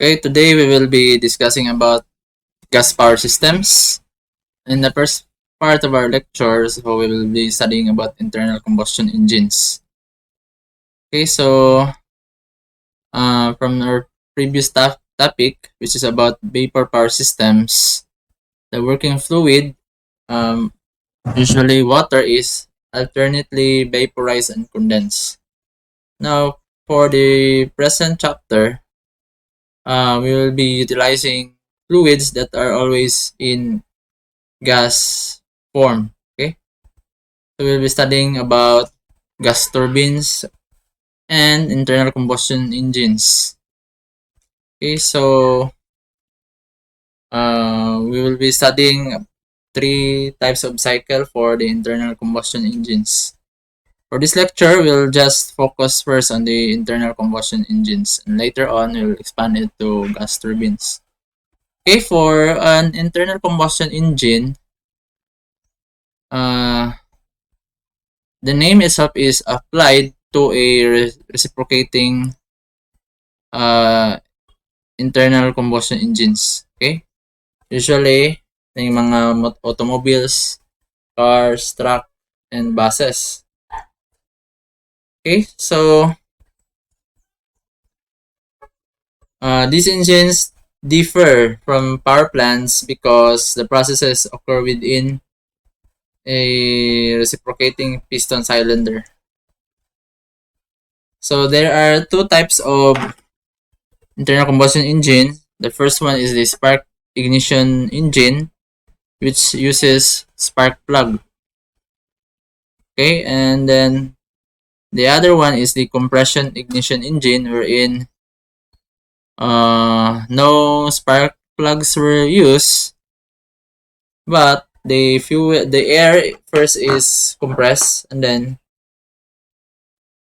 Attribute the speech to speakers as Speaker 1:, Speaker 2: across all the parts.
Speaker 1: Okay, today we will be discussing about gas power systems. In the first part of our lectures, we will be studying about internal combustion engines. Okay, so from our previous topic, which is about vapor power systems, the working fluid, usually water, is alternately vaporized and condensed. Now, for the present chapter, we will be utilizing fluids that are always in gas form. Okay, so we'll be studying about gas turbines and internal combustion engines. Okay, so we will be studying three types of cycle for the internal combustion engines. For this lecture, we'll just focus first on the internal combustion engines, and later on we'll expand it to gas turbines. Okay, for an internal combustion engine, the name itself is applied to a reciprocating internal combustion engines. Okay? Usually, yung mga automobiles, cars, truck, and buses. Okay? So, these engines differ from power plants because the processes occur within a reciprocating piston cylinder. So, there are two types of internal combustion engine. The first one is the spark ignition engine, which uses spark plug. Okay, and then the other one is the compression ignition engine, wherein no spark plugs were used, but the air first is compressed, and then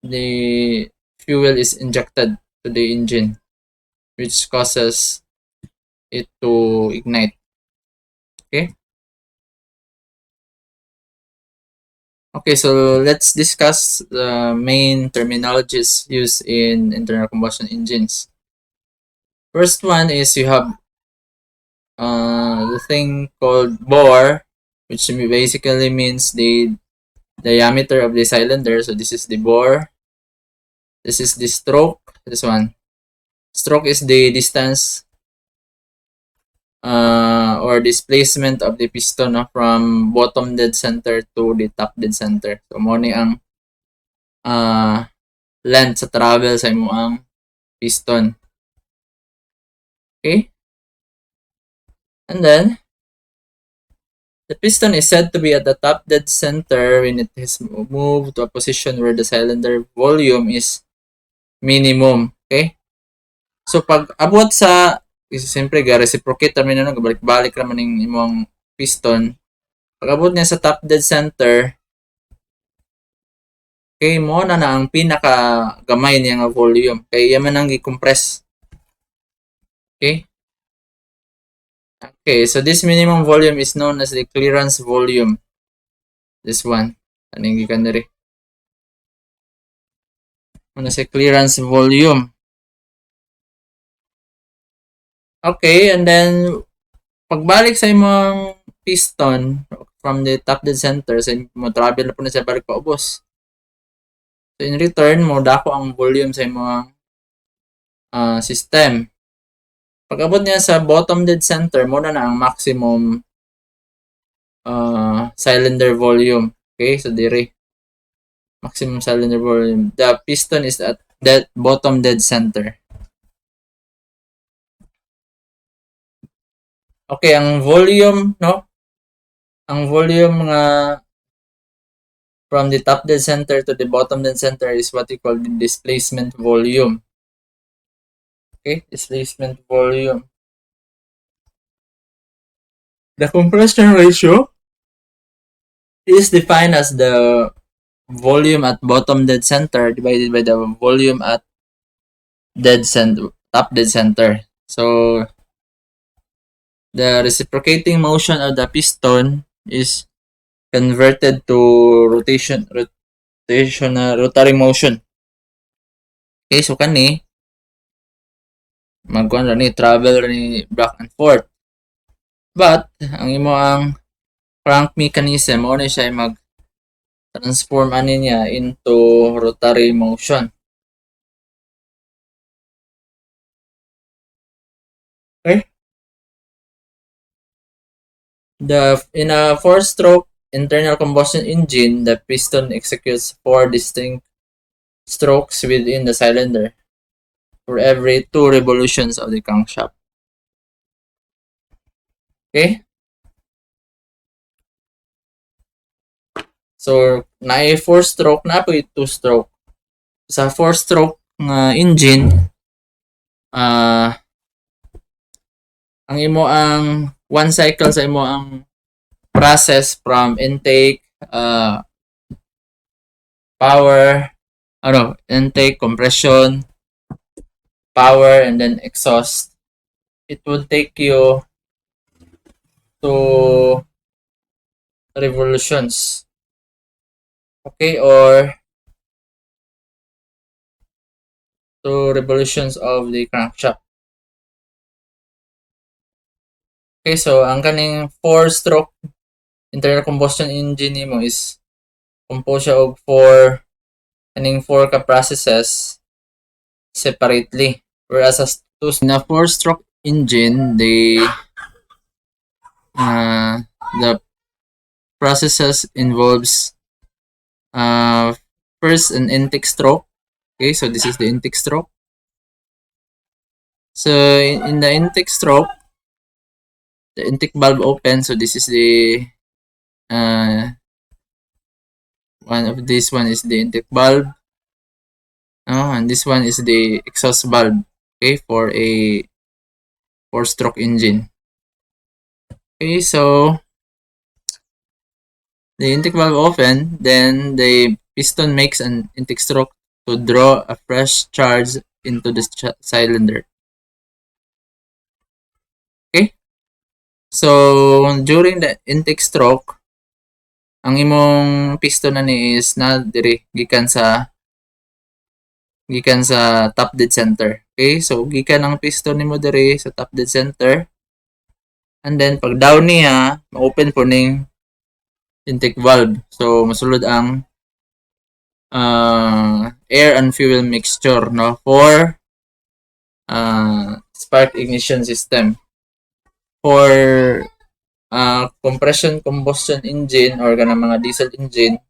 Speaker 1: the fuel is injected to the engine, which causes it to ignite. Okay. Okay, so let's discuss the main terminologies used in internal combustion engines. First one is you have the thing called bore, which basically means the diameter of the cylinder. So this is the bore. This is the stroke. This one. Stroke is the distance or displacement of the piston from bottom dead center to the top dead center. So mo ni ang length sa travel sa imo ang piston. Okay? And then the piston is said to be at the top dead center when it has moved to a position where the cylinder volume is minimum. Okay? So pag abot sa siyempre ga-reciprocate naman na gabalik-balik naman ng imong piston. Pag abot niya sa top dead center, okay, mo na ang pinaka gamay niya nga volume. Kaya yaman ang i-compress. Okay? Okay, so this minimum volume is known as the clearance volume. This one. Aning gikan diri. Ano sa clearance volume. Okay, and then pagbalik sa imong piston from the top dead center, sa mo travel na po na siya balik pa ubos. So in return, mo dako ang volume sa imong system. Pag abot niya sa bottom dead center, mo na ang maximum cylinder volume. Okay, so diri. Maximum cylinder volume. The piston is at that bottom dead center. Okay, ang volume, no? Ang volume nga from the top dead center to the bottom dead center is what we call the displacement volume. Okay, displacement volume. The compression ratio is defined as the volume at bottom dead center divided by the volume at top dead center. So the reciprocating motion of the piston is converted to rotary motion. Okay, so kani magkuan ra ni travel ra ni back and forth. But ang imo ang crank mechanism mo na siya mag transform ani niya into rotary motion. Okay? In a four-stroke internal combustion engine, the piston executes four distinct strokes within the cylinder for every 2 revolutions of the crankshaft. Okay? So, na 4-stroke na po 2-stroke. Sa 4-stroke nga engine, ang imo ang one cycle sa imo ang process from intake, power, intake, compression, power, and then exhaust. It will take you to revolutions. Okay, or 2 revolutions of the crankshaft. Okay, so ang kaning 4-stroke internal combustion engine nimo is composed siya og 4 ka processes separately. Whereas as in a 4-stroke engine, the processes involves first an intake stroke. Okay, so this is the intake stroke. So in the intake stroke, the intake valve open. So this is the one of this one is the intake valve. And this one is the exhaust valve. Okay, for a 4-stroke engine. Okay, so the intake valve open, then the piston makes an intake stroke to draw a fresh charge into the cylinder. Okay? So, during the intake stroke, ang imong piston na ni is na diri gikan sa top dead center. Okay? So, gikan ang piston nimo diri sa top dead center. And then pag down niya, ma-open po ning intake valve. So, masulod ang air and fuel mixture for spark ignition system. For compression combustion engine or ganang mga diesel engine,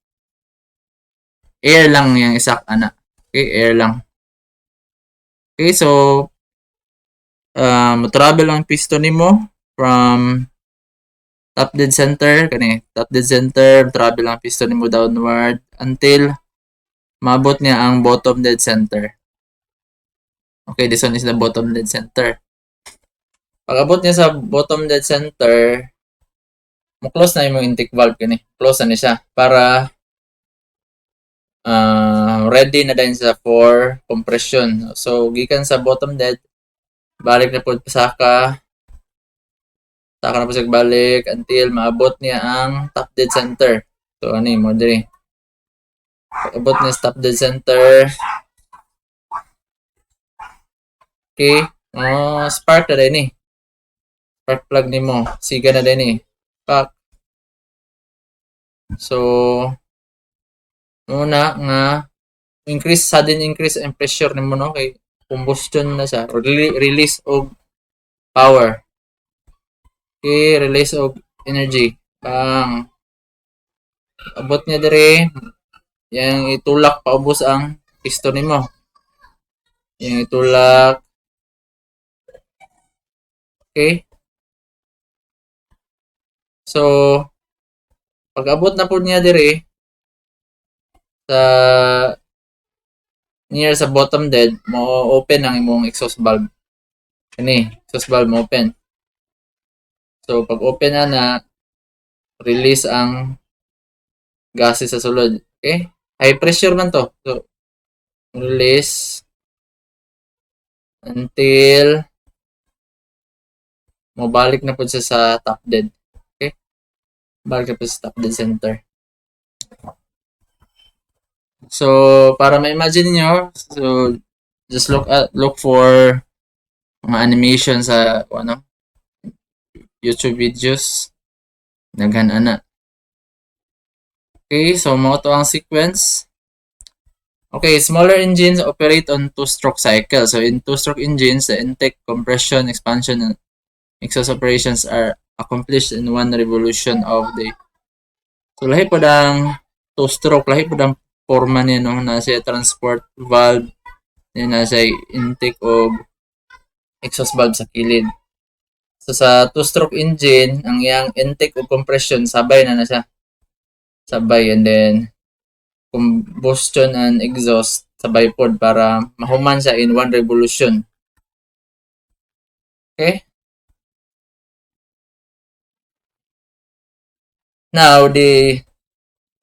Speaker 1: air lang yung isak ana. Okay, air lang. Okay, so travel ang piston nimo from top dead center travel ang piston nimo downward until maabot niya ang bottom dead center. Okay, this one is the bottom dead center. Pag abot niya sa bottom dead center, mo-close na yung intake valve kini. Close na siya para ready na din sa for compression. So, gikan sa bottom dead, balik na po saka na po siya balik until maabot niya ang top dead center. So, ano mo diri. Pag abot niya sa top dead center, okay, spark na din eh. Spark plug nimo, siga na din eh. Pak. So, muna nga sudden increase in pressure nimo no kay combustion na siya or release of power. Okay, release of energy. Bang. Abot niya dire yang itulak paubos ang piston nimo. Yang itulak. Okay? So, pag abot na po niya dire sa near sa bottom dead, mo open ang imong exhaust valve. Kani, exhaust valve mo open. So, pag open na release ang gases sa sulod. Okay? High pressure man to. So, release until mabalik na po siya sa top dead. Okay? Balik na po sa top dead center. So, para ma-imagine nyo, so, just look for mga animation sa ano, YouTube videos. Daghan ana. Okay, so mao to ang sequence. Okay, smaller engines operate on two-stroke cycle. So in two-stroke engines, the intake, compression, expansion, and exhaust operations are accomplished in one revolution of the. So lahi po ang two-stroke, lahi po ang forma niya no, na siya transport valve, then na siya intake o exhaust valve sa kilid. So sa two-stroke engine, ang iyang intake o compression sabay na siya. Sabay, and then combustion and exhaust sabay pod para mahuman siya in one revolution. Okay? Now,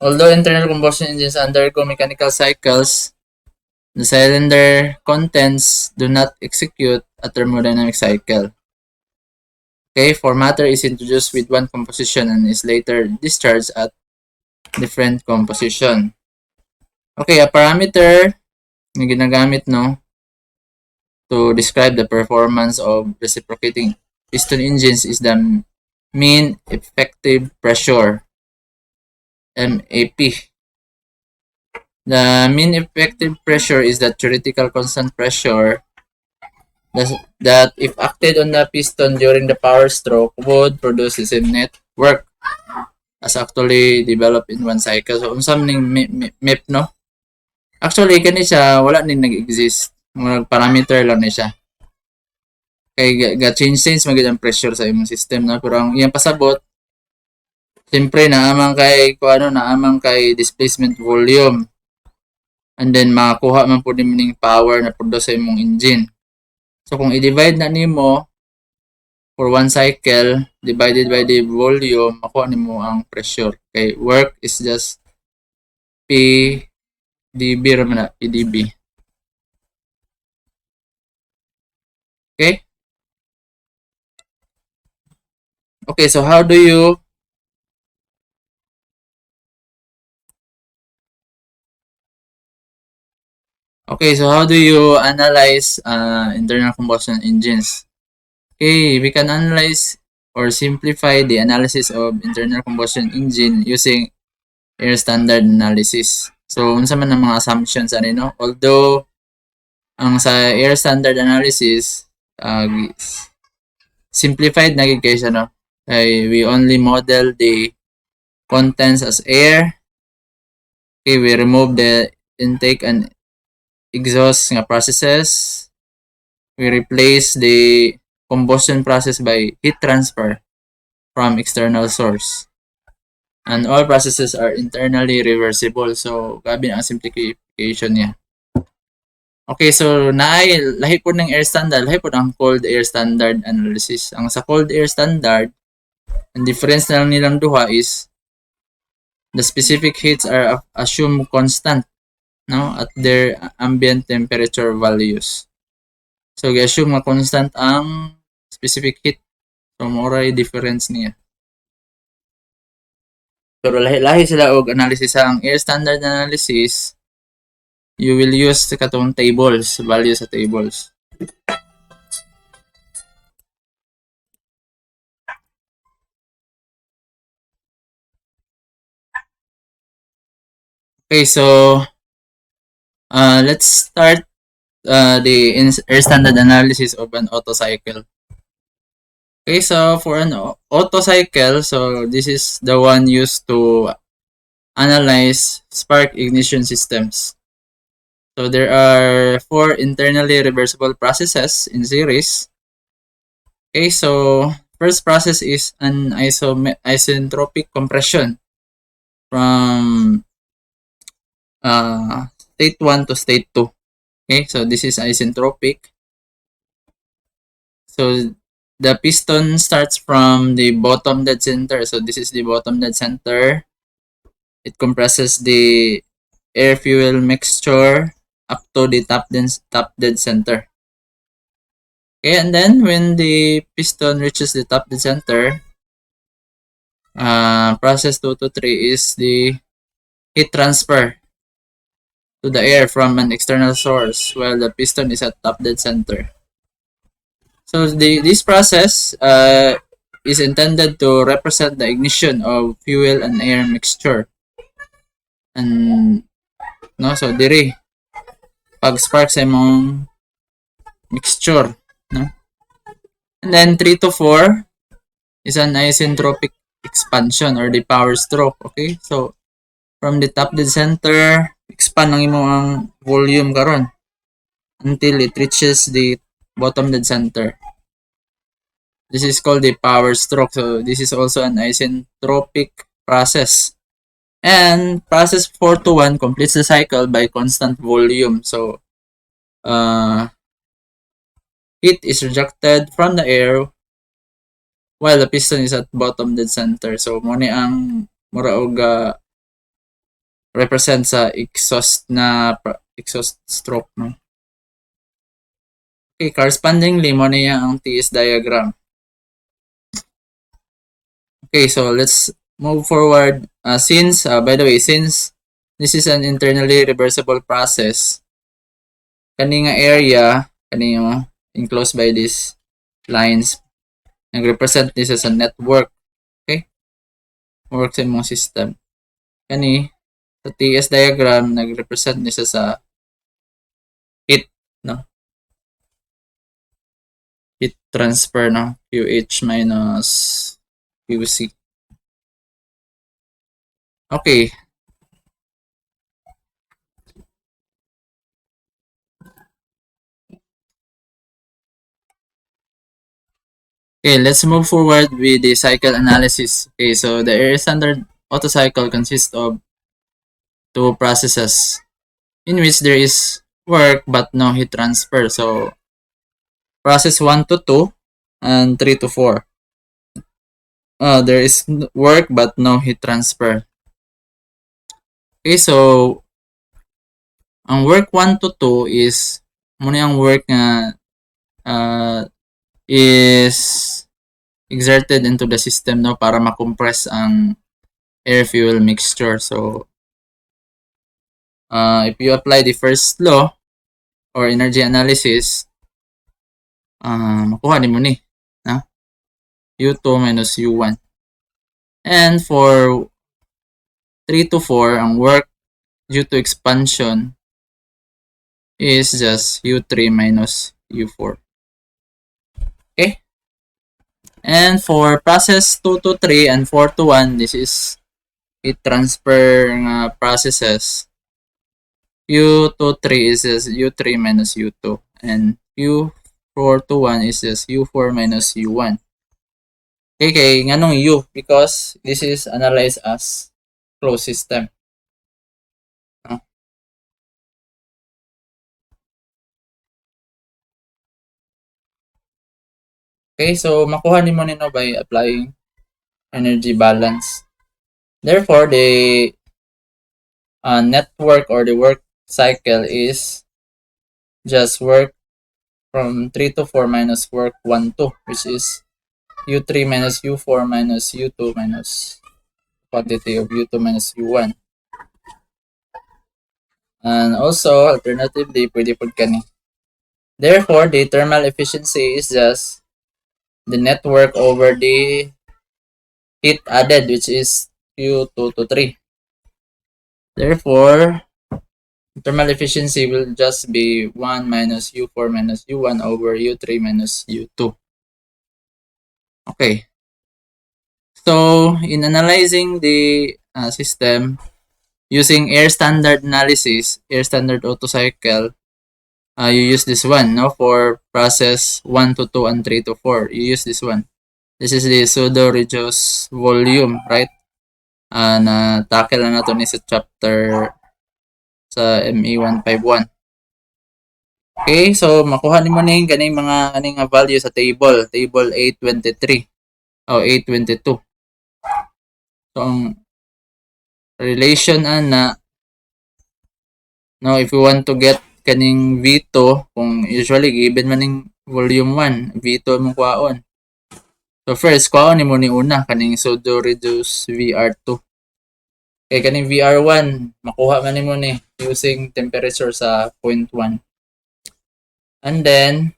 Speaker 1: although internal combustion engines undergo mechanical cycles, the cylinder contents do not execute a thermodynamic cycle. Okay, for matter is introduced with one composition and is later discharged at different composition. Okay, a parameter na ginagamit no to describe the performance of reciprocating piston engines is the mean effective pressure, MAP. The mean effective pressure is the theoretical constant pressure that if acted on the piston during the power stroke would produce the same net work as actually developed in one cycle. So unsa man ning MEP no? Actually kani siya wala ning nag-exist. Mga parameter lang ni siya. Kay change magid ang pressure sa imong system na pero ang iyang pasabot siyempre naamang kay displacement volume, and then makakuha man pud ning power na produce sa imong engine. So kung i-divide na nimo for one cycle divided by the volume, makuha nimo ang pressure. Kay work is just P dB raman na, PdB. Okay? Okay, so how do you analyze internal combustion engines? Okay, we can analyze or simplify the analysis of internal combustion engine using air standard analysis. So, unsa man ang mga assumptions ani no? Although ang sa air standard analysis simplified na gid kay siya no. We only model the contents as air. Okay, we remove the intake and exhaust nga processes. We replace the combustion process by heat transfer from external source. And all processes are internally reversible. So, gabi ang simplification niya. Okay, so lahi po ng air standard, lahi po ng cold air standard analysis. Ang sa cold air standard, ang difference na lang nilang duha is the specific heats are assumed constant no at their ambient temperature values. So, i-assume na constant ang specific heat. So, moray difference niya. Pero lahi sila og analysis ang air standard analysis. You will use katong tables, value sa tables. Okay, so let's start the air standard analysis of an Otto cycle. Okay, so for an Otto cycle, so this is the one used to analyze spark ignition systems. So there are 4 internally reversible processes in series. Okay, so first process is an isentropic compression from state 1 to state 2. Okay, so this is isentropic. So the piston starts from the bottom dead center. So this is the bottom dead center. It compresses the air fuel mixture up to the top dead center. Okay, and then when the piston reaches the top dead center, process 2 to 3 is the heat transfer to the air from an external source while the piston is at top dead center. So this process is intended to represent the ignition of fuel and air mixture. And no, so diri pag spark sa imong mixture, no? And then 3 to 4 is an isentropic expansion or the power stroke, okay? So from the top dead center, expand ang imong volume karon until it reaches the bottom dead center. This is called the power stroke. So this is also an isentropic process. And process 4 to 1 completes the cycle by constant volume. So heat is rejected from the air while the piston is at bottom dead center. So mo ni ang mura og represent sa exhaust stroke, no? Okay, correspondingly mo niya ang TS diagram. Okay, so let's move forward. By the way, since this is an internally reversible process, kani nga area, kani enclosed by these lines, nag-represent this as a network. Okay? Work sa imong system. Kani, sa TS diagram, nag-represent this as a heat, no? Heat transfer, no? QH minus QC. Okay. Okay, let's move forward with the cycle analysis. Okay, so the air standard Otto cycle consists of two processes in which there is work but no heat transfer. So process 1 to 2 and 3 to 4. There is work but no heat transfer. Okay, so ang work 1 to 2 is muna ang work nga is exerted into the system, no, para makompress ang air fuel mixture. So if you apply the first law or energy analysis, makuha ni mo ni, no? U2 minus U1. And for 3 to 4, ang work due to expansion is just U3 minus U4. Okay? And for process 2 to 3 and 4 to 1, this is heat transfer processes. U to 3 is just U3 minus U2. And U4 to 1 is just U4 minus U1. Okay, nganong U? Because this is analyzed as closed system. Okay, so makuha nimo nino by applying energy balance. Therefore, the network or the work cycle is just work from 3 to 4 minus work 1 to, which is U3 minus U4 minus U2 minus quantity of U2 minus U1. And also, alternatively, pwede pod kani. Therefore, the thermal efficiency is just the network over the heat added, which is U2 to 3. Therefore, thermal efficiency will just be 1 minus U4 minus U1 over U3 minus U2. Okay. So, in analyzing the system using air standard analysis, air standard Otto cycle, you use this one, no? For process 1 to 2 and 3 to 4, you use this one. This is the pseudo-reduced volume, right? Na-tackle na nato ni sa chapter sa ME151. Okay, so makuha nimo ning kaning mga kaning value sa table 823 o 822. So ang relation ana, no, if you want to get kaning V2, kung usually given man ning volume 1, V2 mo kuhaon. So first, kuhaon nimo ni una kaning pseudo reduce VR2. Kay kaning VR1, makuha man nimo ni using temperature sa 0.1. And then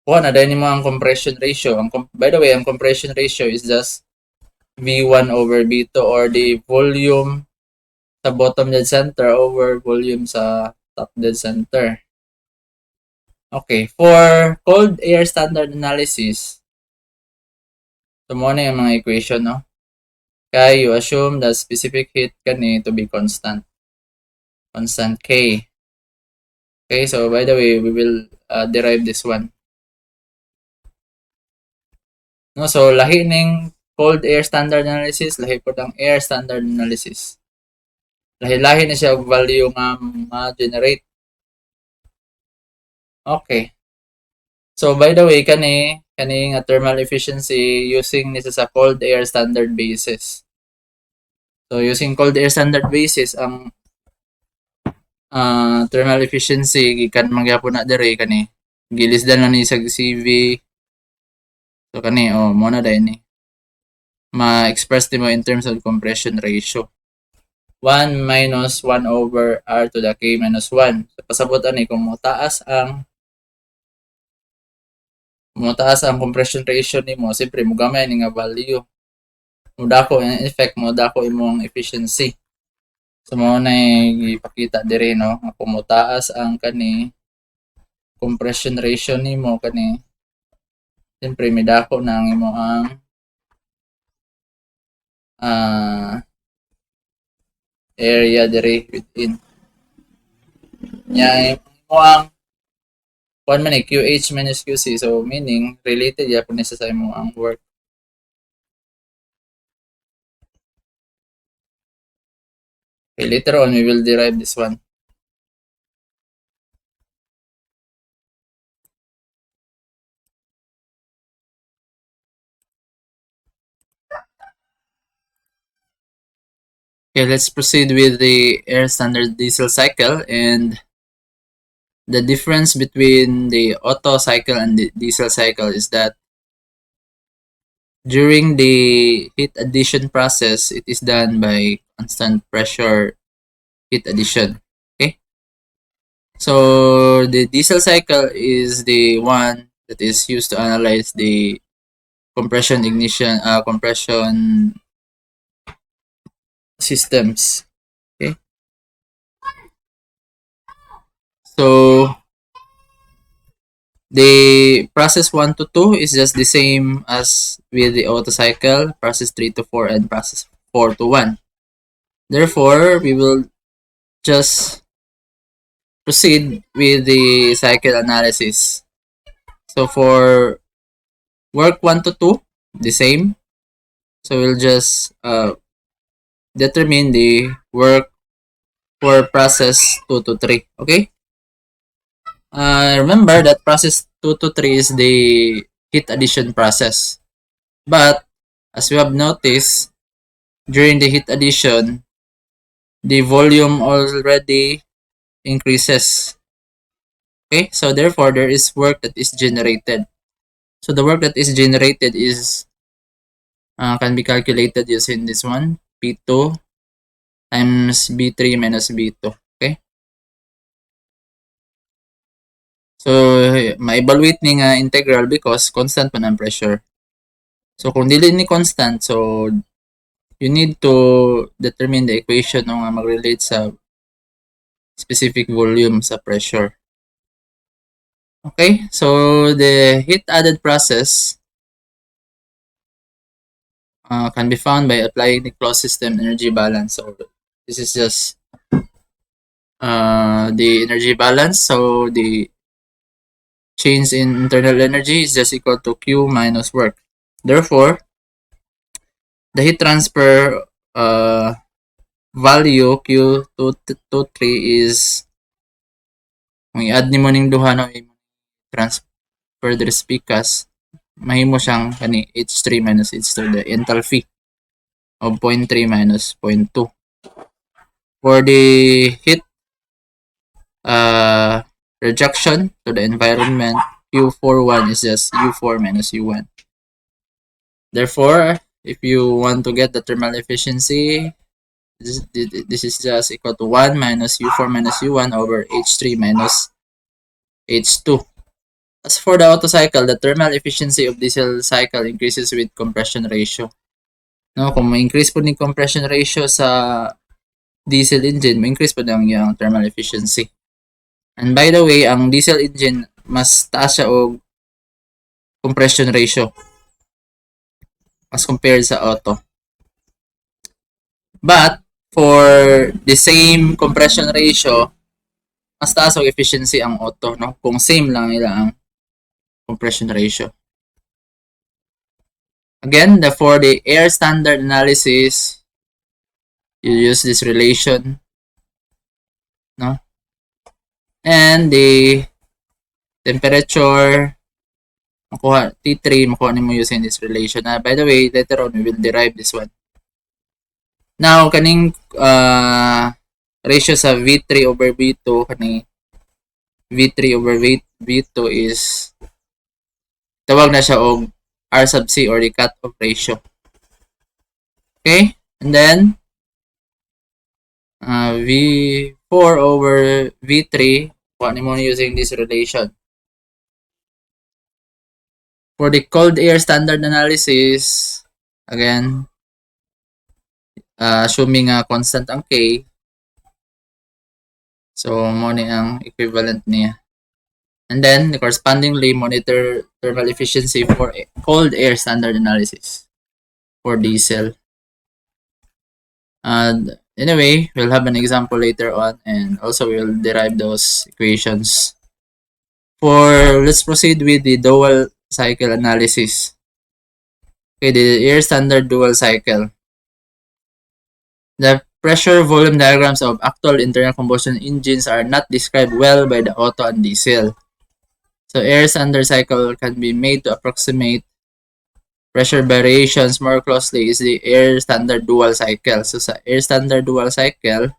Speaker 1: Kuha na din mo ang compression ratio. By the way, ang compression ratio is just V1 over V2 or the volume sa bottom dead center over volume sa top dead center. Okay, for cold air standard analysis, so mo na yung mga equation, no? Kaya you assume the specific heat kani to be constant. Constant K. Okay, so by the way, we will derive this one. No, so lahi ning cold air standard analysis, lahi po ang air standard analysis. Lahi-lahi na siya og value nga ma-generate. Okay. So by the way, kani nga thermal efficiency using this as a cold air standard basis. So using cold air standard basis ang thermal efficiency gikan magyapon na dere kani gilisdan na ni sa CV. So kani mo na dai ni ma-express nimo in terms of compression ratio. 1 minus 1 over R to the K minus 1. So pasabot ani kung mutaas ang compression ratio nimo, siyempre mo gamay ni nga value. Mudako in effect mo dako imong efficiency. So mo na ipakita dire no, kung mutaas ang kani compression ratio nimo kani siyempre midako na ang imo ang area dire within. Nya imo ang kuan man QH minus QC, so meaning related yapon ni sa imo ang work. Okay, later on we will derive this one. Okay, let's proceed with the air standard diesel cycle, and the difference between the Otto cycle and the diesel cycle is that during the heat addition process, it is done by constant pressure heat addition. Okay, so the diesel cycle is the one that is used to analyze the compression systems. Okay, so the process 1 to 2 is just the same as with the Otto cycle, process 3 to 4, and process 4 to 1. Therefore, we will just proceed with the cycle analysis. So for work 1 to 2, the same. So we'll just determine the work for process 2 to 3. Okay? Remember that process 2 to 3 is the heat addition process. But as we have noticed, during the heat addition, the volume already increases. Okay, so therefore there is work that is generated. So the work that is generated is can be calculated using this one, P2 times B3 minus B2. Okay, so ma-evaluate ni nga integral because constant pa ng pressure. So kung dili ni constant, so you need to determine the equation nga mag-relate sa specific volume sa pressure. Okay, so the heat added process can be found by applying the closed system energy balance. So this is just the energy balance. So the change in internal energy is just equal to Q minus work. Therefore, the heat transfer value Q23 is kung i-add nimo ning duha no transfer the speakers, mahimo siyang kani H3 minus H2, the enthalpy of 0.3 minus 0.2. For the heat rejection to the environment, Q41 is just U4 minus U1. Therefore, if you want to get the thermal efficiency, this is just equal to 1 minus U4 minus U1 over H3 minus H2. As for the Otto cycle, the thermal efficiency of diesel cycle increases with compression ratio. No, kung ma-increase po ni compression ratio sa diesel engine, ma-increase po lang yung thermal efficiency. And by the way, ang diesel engine, mas taas siya og compression ratio as compared sa auto. But, for the same compression ratio, mas taas og efficiency ang auto, no? Kung same lang nila ang compression ratio. Again, for the air standard analysis, you use this relation, no? And the temperature, makuha T3, makuha nimo using this relation. By the way, later on we will derive this one. Now, kaning ratio sa V3 over V2, kaning V3 over V2 is tawag na siya og R sub C or the cut-off ratio. Okay? And then, V4 over V3, kuha nimo using this relation. For the cold air standard analysis, again, assuming constant ang K, so mo ni ang equivalent niya. And then, correspondingly, monitor thermal efficiency for cold air standard analysis for diesel. And anyway, we'll have an example later on, and also we'll derive those equations. Let's proceed with the dual cycle analysis. Okay, the air standard dual cycle. The pressure volume diagrams of actual internal combustion engines are not described well by the Otto and diesel. So air standard cycle can be made to approximate pressure variations more closely is the air standard dual cycle. So sa air standard dual cycle,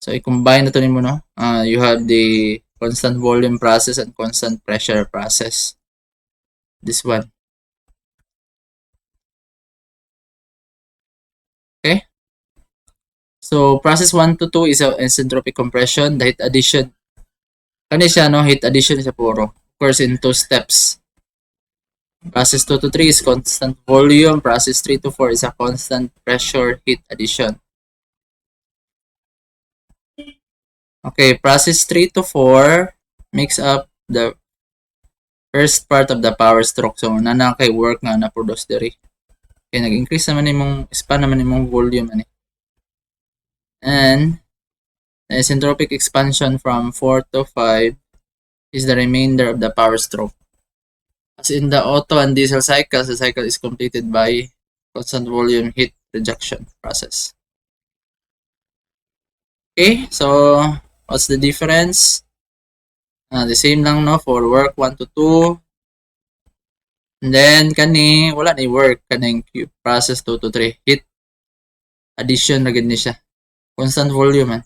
Speaker 1: so i-combine na to nimo, no? You have the constant volume process and constant pressure process. This one. Okay? So process 1 to 2 is a isentropic compression. The heat addition, kani siya, no? Heat addition siya puro. Of course, in 2 steps. Process 2 to 3 is constant volume. Process 3 to 4 is a constant pressure heat addition. Okay, process 3 to 4 makes up the first part of the power stroke. So, na kay work nga na-produce diri. Okay, nag-increase naman imong, expand naman imong volume. And, the isentropic expansion from 4 to 5 is the remainder of the power stroke. As in the Otto and diesel cycles, the cycle is completed by constant volume heat rejection process. Okay, so what's the difference? The same lang, no, for work 1 to 2. And then, kani, wala ni work, kaning process 2 to 3. Heat addition na gani siya. Constant volume,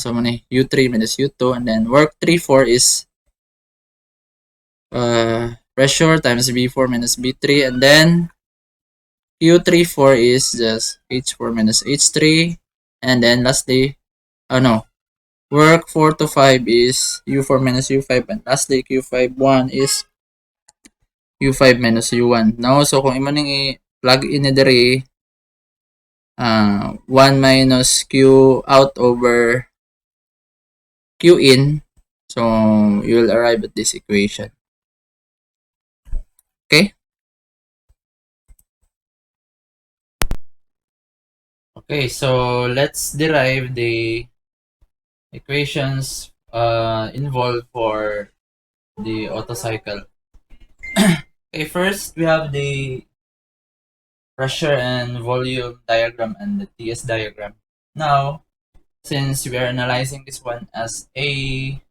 Speaker 1: so, mani, U3 minus U2. And then, work 3, 4 is pressure times V4 minus V3. And then, Q3, 4 is just H4 minus H3. And then, lastly, work 4 to 5 is U4 minus U5. And lastly, Q5, 1 is U5 minus U1. Now, so kung imo ning i-plug in ni diri, 1 minus Q out over Q in, so you will arrive at this equation. Okay? Okay, so let's derive the equations involved for the Otto cycle. Okay, first we have the pressure and volume diagram and the TS diagram. Now, since we are analyzing this one as a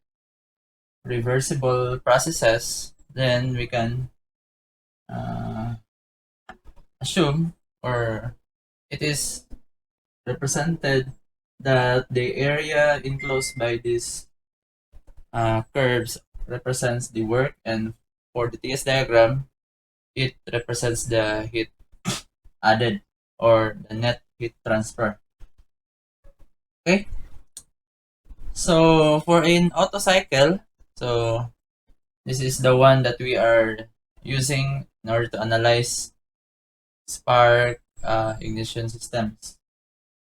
Speaker 1: reversible processes, then we can assume, or it is represented that the area enclosed by these curves represents the work, and for the TS diagram, it represents the heat added or the net heat transfer. Okay? So, for an Otto cycle, So this is the one that we are using in order to analyze spark ignition systems,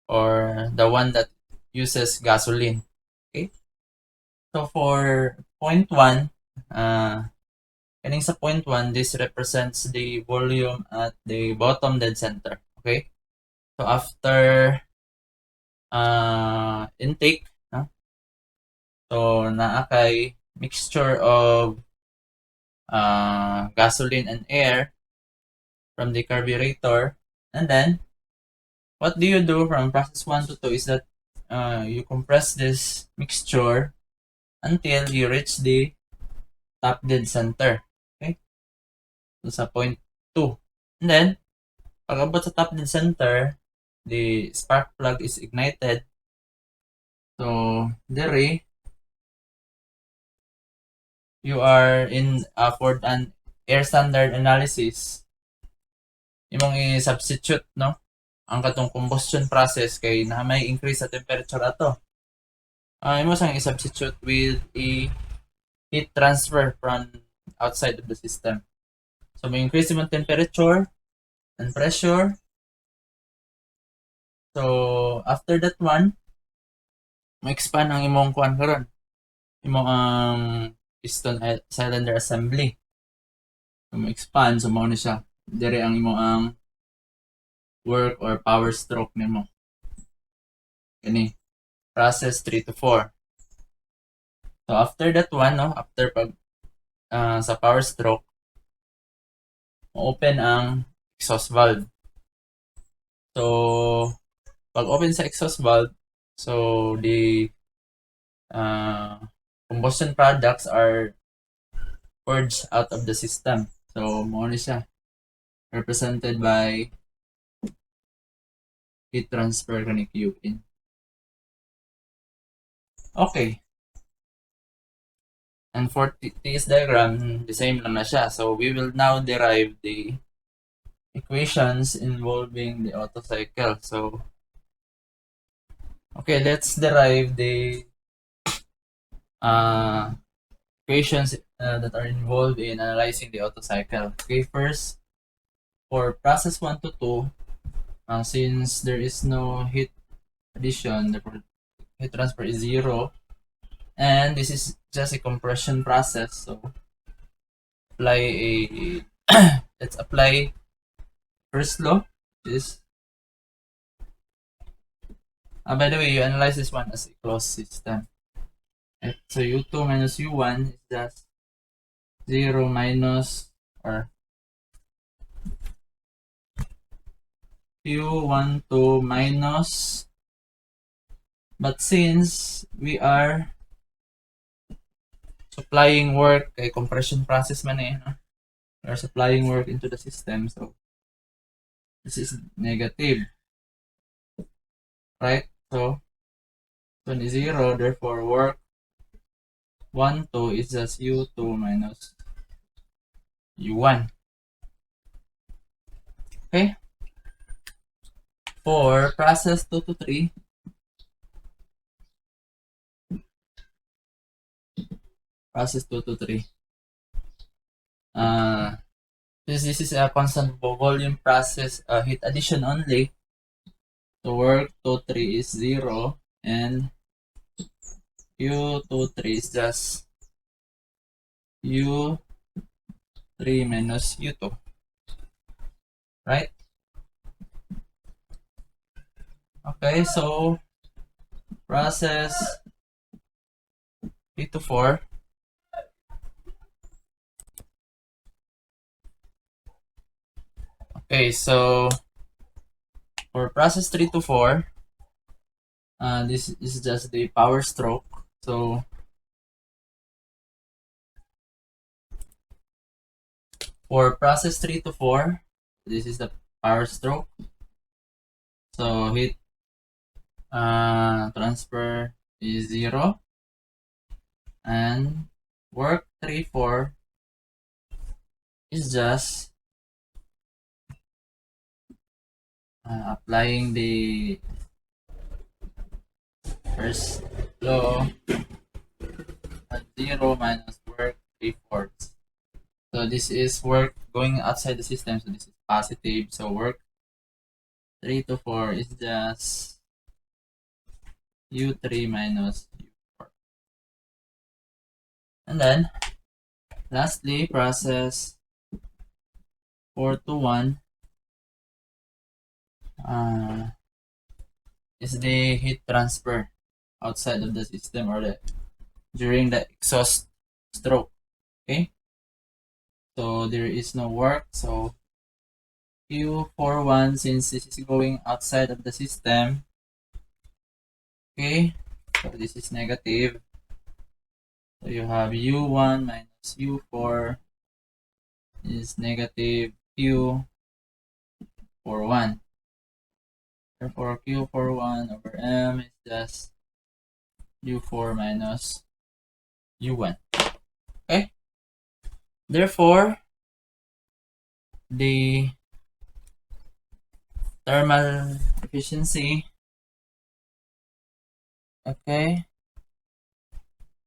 Speaker 1: or the one that uses gasoline. Okay. So for point 1, kaning sa point 1, this represents the volume at the bottom dead center. Okay. So after intake, no? So naa kay mixture of gasoline and air from the carburetor, and then what do you do from process 1 to 2 is that you compress this mixture until you reach the top dead center. Okay? So sa point 2. And then, pag abot sa top dead center, the spark plug is ignited. So, there you are in for an air standard analysis. Imong i-substitute, no? Ang katong combustion process kay na may increase sa temperature ato. Imo sang i-substitute with a heat transfer from outside of the system. So may increase yung temperature and pressure. So after that one, ma-expand ang imong kuan karon. Imong piston cylinder assembly. So ma-expand, so mao ni siya. Dire ang imong work or power stroke nimo. Kani process 3 to 4. So after that one, no, after pag sa power stroke, open ang exhaust valve. So pag open sa exhaust valve, so the combustion products are purged out of the system. So mo ni siya represented by heat transfer kani Q in. Okay. And for this diagram, the same lang na siya. So we will now derive the equations involving the Otto cycle. So okay, let's derive the equations that are involved in analyzing the Otto cycle. Okay, first, for process 1 to 2, since there is no heat addition, the heat transfer is 0, and this is just a compression process. So apply a let's apply first law, which is by the way, you analyze this one as a closed system. Right? So U2 minus U1 is just 0 minus or U12 minus, but since we are supplying work kay compression process man no? We are supplying work into the system, so this is negative, right? So 0, therefore work 1, 2 is just U2 minus U1. Okay? For process 2 to 3, process 2 to 3, this is a constant volume process, heat addition only. So work 2-3 is 0, and U23 is just U3 minus U2, right? Okay, so process 3 to 4, okay, so for process 3 to 4, this is just the power stroke. So for process 3 to 4, this is the power stroke. So heat transfer is 0, and work 3-4 is just applying the first law and 0 minus work 3/4. So this is work going outside the system. So this is positive. So work 3 to 4 is just U3 minus U4. And then, lastly, process 4 to 1 is the heat transfer outside of the system or during the exhaust stroke. Okay? So there is no work. So Q41, since this is going outside of the system, okay, so this is negative. So you have U1 minus U4 is negative Q41. Therefore, Q41 over M is just U4 minus U1. Okay? Therefore, the thermal efficiency, okay,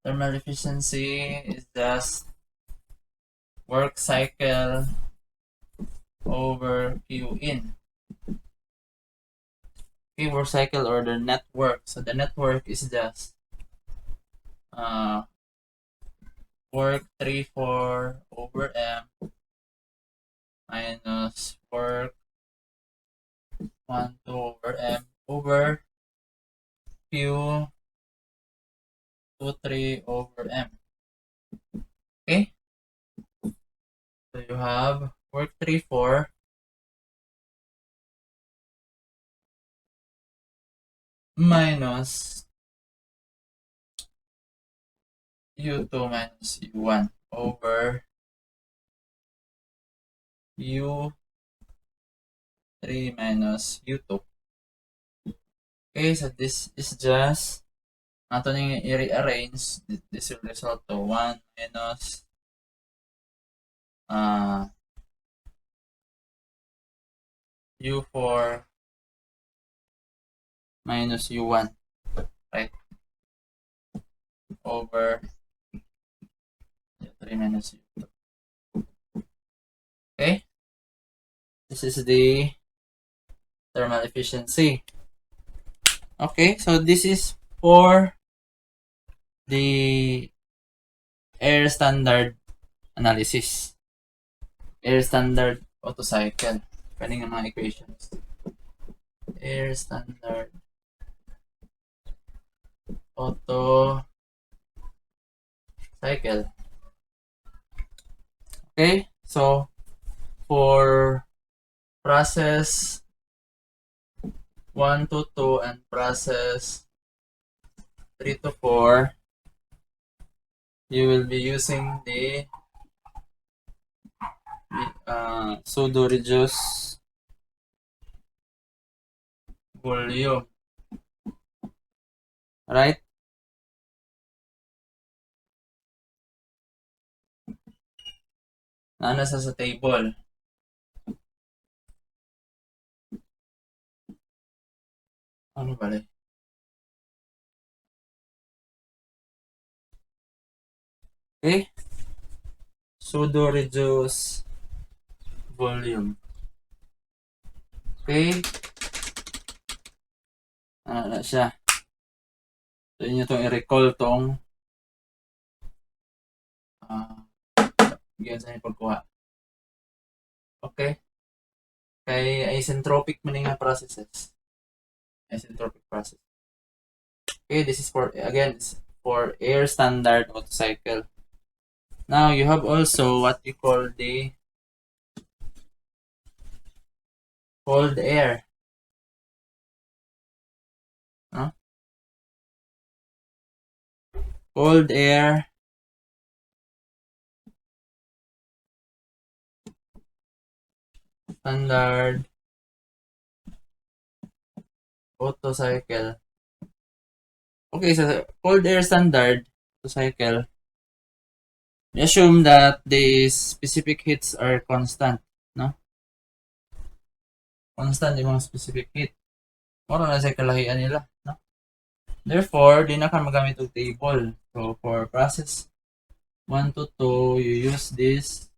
Speaker 1: thermal efficiency is just work cycle over Q in. Okay, work cycle or the network. So the network is just work 3/4 over M minus work 1/2 over M over Q 2/3 over M. Okay? So you have work 3/4 minus U2 minus U1 over U3 minus U2. Okay, so this is just nato ning i-rearrange. This will result to 1 minus U4 minus U1, right? Over U3 minus U2. Okay? This is the thermal efficiency. Okay, so this is for the air standard analysis. Air standard Otto cycle. Kaning mga equations. Air standard Otto cycle. Okay, so for process 1 to 2 and process 3 to 4, you will be using the pseudo-reduced volume, right? Na nasa sa table. Ano ba rin? Okay? Pseudo-reduced volume. Okay? Ano na siya? So, inyo itong i-recall itong bigyan sa inyo pagkuha. Okay? Kay isentropic man nga processes. Isentropic process. Okay, this is for, again, it's for air standard Otto cycle. Now, you have also what you call the cold air. Huh? Cold air standard Otto cycle. Okay, so cold air standard Otto cycle, we assume that the specific heats are constant, no? Constant yung mga specific heat. Moro na sa kalahian nila, no? Therefore, di na ka magamit yung table. So, for process 1 to 2, you use these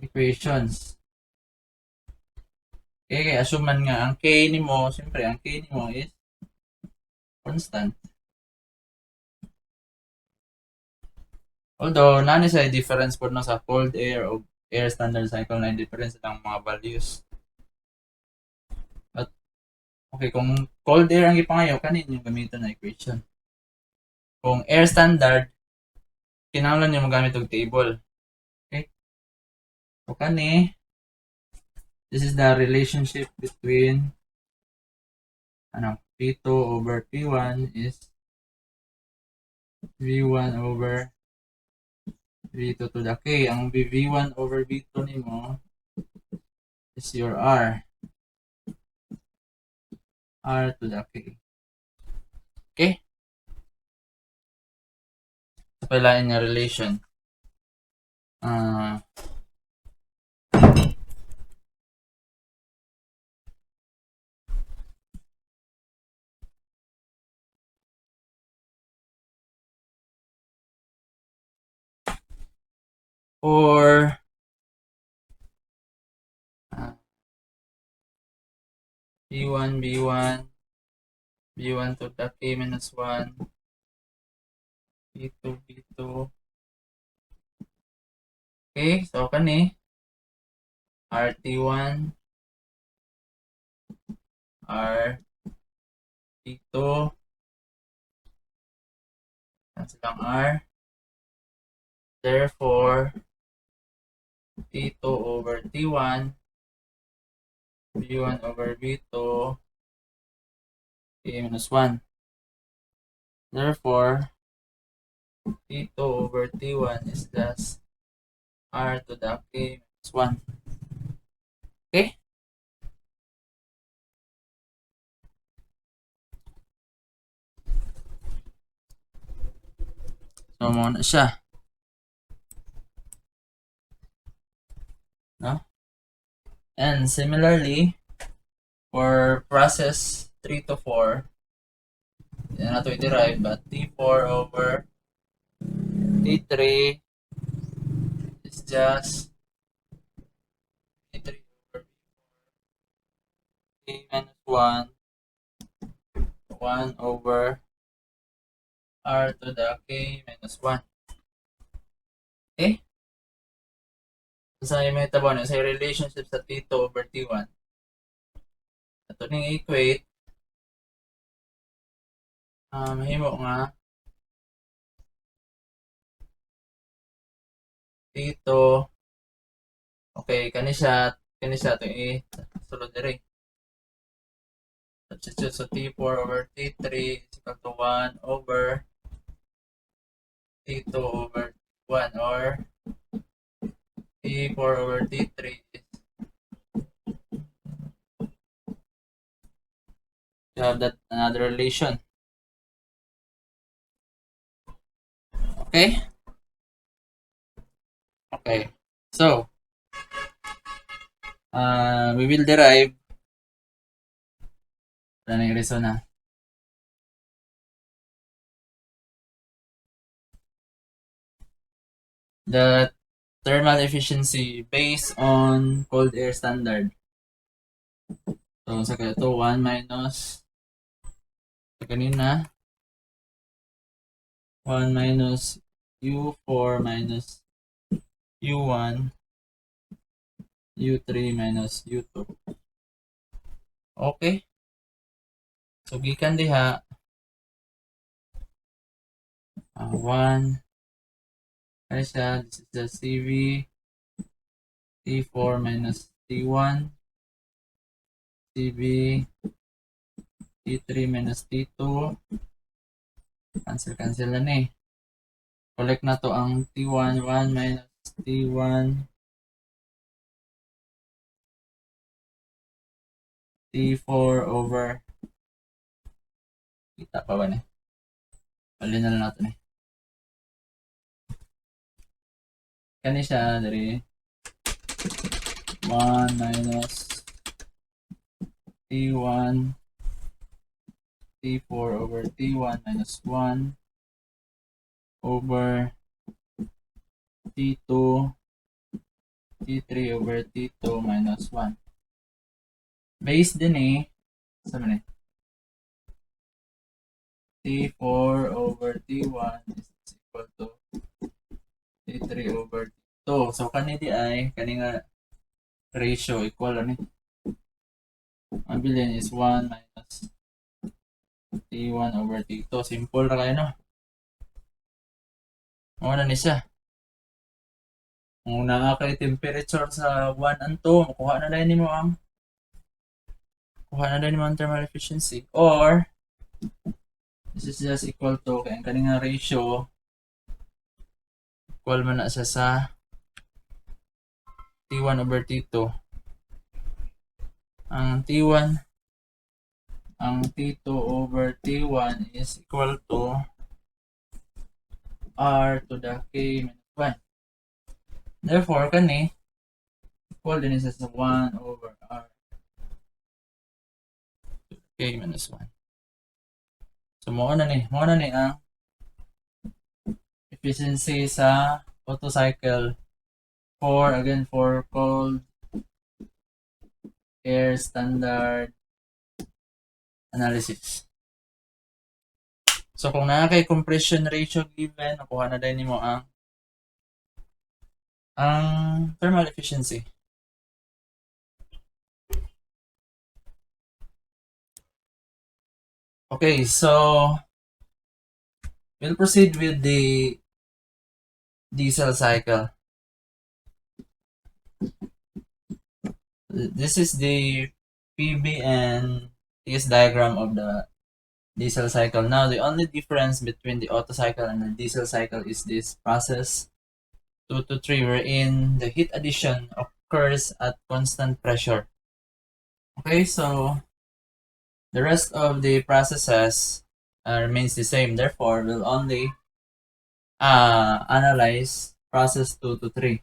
Speaker 1: equations. Okay, kaya assume nga, ang K ni mo, siyempre, ang K ni mo is constant. Although, nani sa difference po no sa cold air o air standard cycle na difference ng mga values. But, okay, kung cold air ang ipangayo, kanin yung gamitin na equation. Kung air standard, kinahanglan nyo magamit og table. Okay? So, this is the relationship between P2 over P1 is V1 over V2 to the K. Ang V1 over V2 nimo is your R. R to the K. Okay? So, pala in a relation. Or B1, B1, B1 to the K minus 1, B2, B2. Okay, so RT1, RT2, cancel ang R. Therefore, T2 over T1, B1 over B2, K minus 1. Therefore, T2 over T1 is thus R to the K minus 1. Okay? So, muna siya. No? And similarly, for process 3 to 4, yan na ito i-derive, but T4 over T3 is just T3 over K minus 1, 1 over R to the K minus 1. Okay? Sa may tabo na sa relationship sa T2 over T1. Ito ning equate. Mahimo nga T2. Okay, kani siya ito sulod diri. Substitute so T4 over T3 is equal to 1 over T2 over T1 or T4 over T3 is you have that another relation. Okay? Okay. So, we will derive running reason na. The thermal efficiency based on cold air standard. So, sa kaya ito, 1 minus sa kanina 1 minus U4 minus U1 U3 minus U2. Okay. So, gikan diha 1 kaya siya, this is the CV T4 minus T1 CV T3 minus T2 cancel na ni. Collect na to ang T1 1 minus T1 T4 over kita pa ba ni? Bali na lang natin kani siya dari 1 minus T1 T4 over T1 minus 1 over T2, T3 over T2 minus 1. Base din eh. Saan eh? T4 over T1 is equal to T3 over T2. So, kanidi ay, kaninga ratio equal ano eh. Ang bilin is 1 minus T1 over T2. Simple ra kayo no? Muna ni siya. Kung naa kay temperature sa 1 and 2, makuha na din mo ang thermal efficiency. Or, this is just equal to, kaya kaninga ratio, equal man na siya sa T1 over T2. Ang T2 over T1 is equal to R to the K minus 1. Therefore, kani, equal din isa sa 1 over R to the K minus 1. So, mo na ni ang efficiency sa Otto cycle for cold air standard analysis. So, kung na kay compression ratio given, nakuha na din mo ang thermal efficiency. Okay, so we'll proceed with the diesel cycle. This is the PV and TS diagram of the diesel cycle. Now, the only difference between the Otto cycle and the diesel cycle is this process 2 to 3, wherein the heat addition occurs at constant pressure. Okay, so the rest of the processes remains the same. Therefore, we'll only analyze process 2 to 3.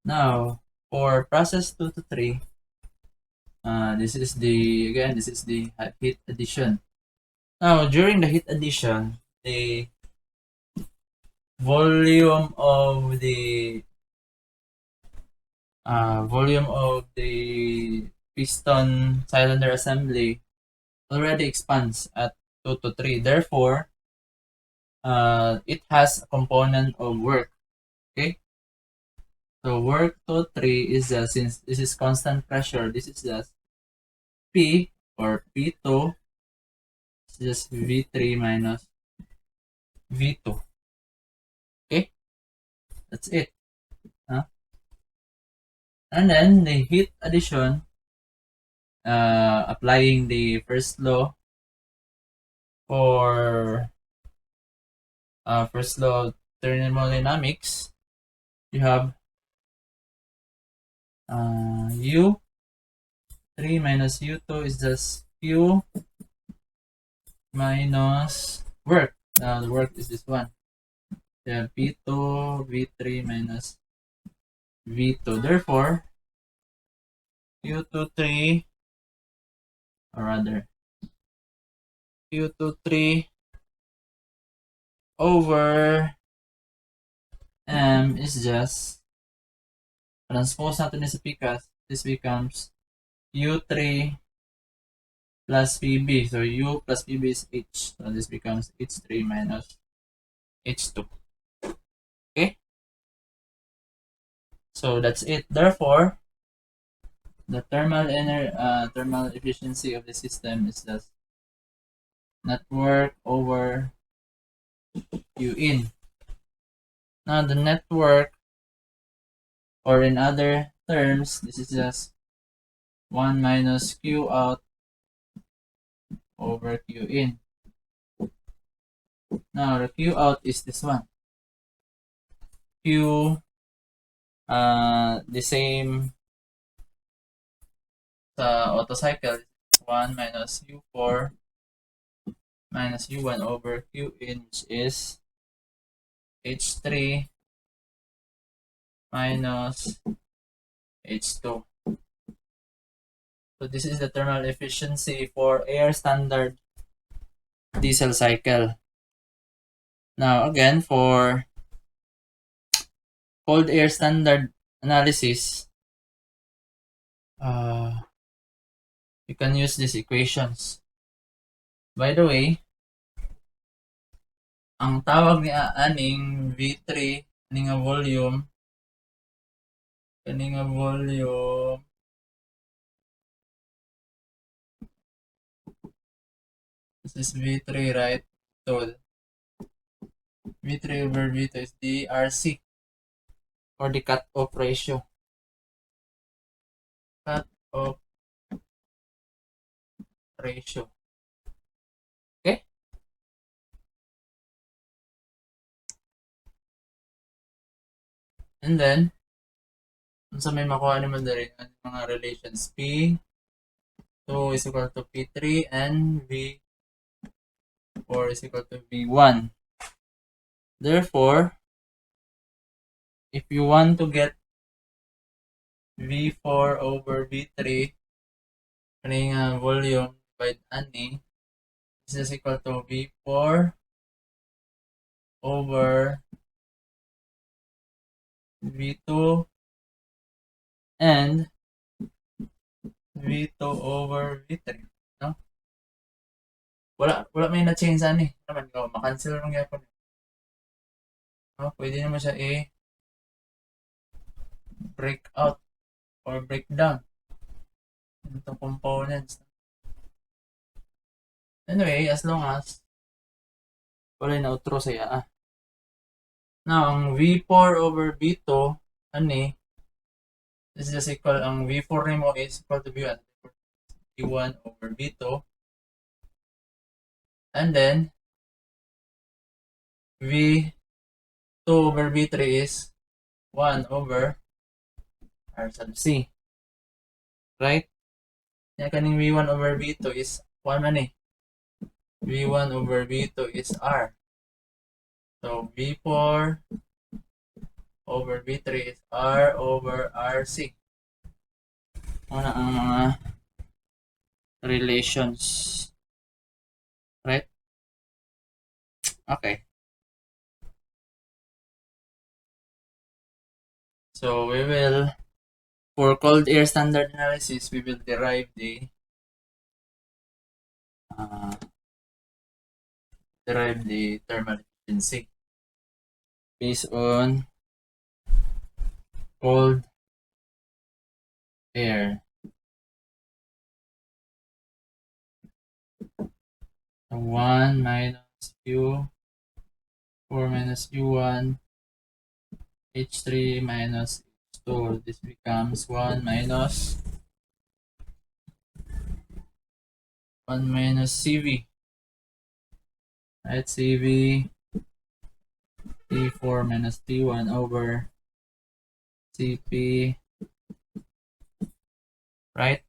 Speaker 1: Now, for process 2 to 3, this is the heat addition. Now, during the heat addition, the volume of the piston cylinder assembly already expands at 2 to 3. Therefore, it has a component of work. Okay? So work to 3 is since this is constant pressure, this is just P or P2 is just V3 minus V2. Okay? That's it. And then the heat addition, applying the first law for first law of thermodynamics, you have U3 minus U2 is just Q minus work. The work is this one. Yeah, P2 V3 minus V2. Therefore, Q23, or rather, Q23 over M is just, transpose natin sa PCAS, this becomes U3 plus PB. So U plus PB is H. So this becomes H3 minus H2. Okay? So that's it. Therefore, the thermal efficiency of the system is just net work over Q in. Now the network, or in other terms, this is just 1 minus Q out over Q in. Now the Q out is this one. Q, the same sa Otto cycle, 1 minus U4 minus U1 over Q in, which is H3 minus H2. So this is the thermal efficiency for air standard diesel cycle. Now again, for cold air standard analysis, you can use these equations. By the way, ang tawag ni aning V3 kaning nga volume, this is V3, right? So V3 over V2 is the RC, or the cut-off ratio. Cut-off ratio. Okay? And then, sa may makuha naman na rin ang mga relations P2 is equal to P3 and V4 is equal to V1. Therefore, if you want to get V4 over V3, kaning volume divide ani, this is equal to V4 over V2 and V2 over V3. No? Wala may na-change ani. Naman ko, makancel lang yapon. No? Pwede naman siya break out or break down into components. Anyway, as long as wala na outro saya. Now, ang V4 over V2, ani, this is just equal, ang V4 nimo is equal to V1. V1 over V2. And then, V2 over V3 is 1 over R sub C. Right? Yan kaning V1 over V2 is 1 man eh. V1 over V2 is R. So, V4 over V3 is R over RC. Una ang mga relations. Right? Okay. So, we will, for cold air standard analysis, we will derive the thermal efficiency based on cold air. So 1 minus U, 4 minus U1, H3 minus H2. This becomes 1 minus CV. Right, CV T4 minus T1 over CP, right?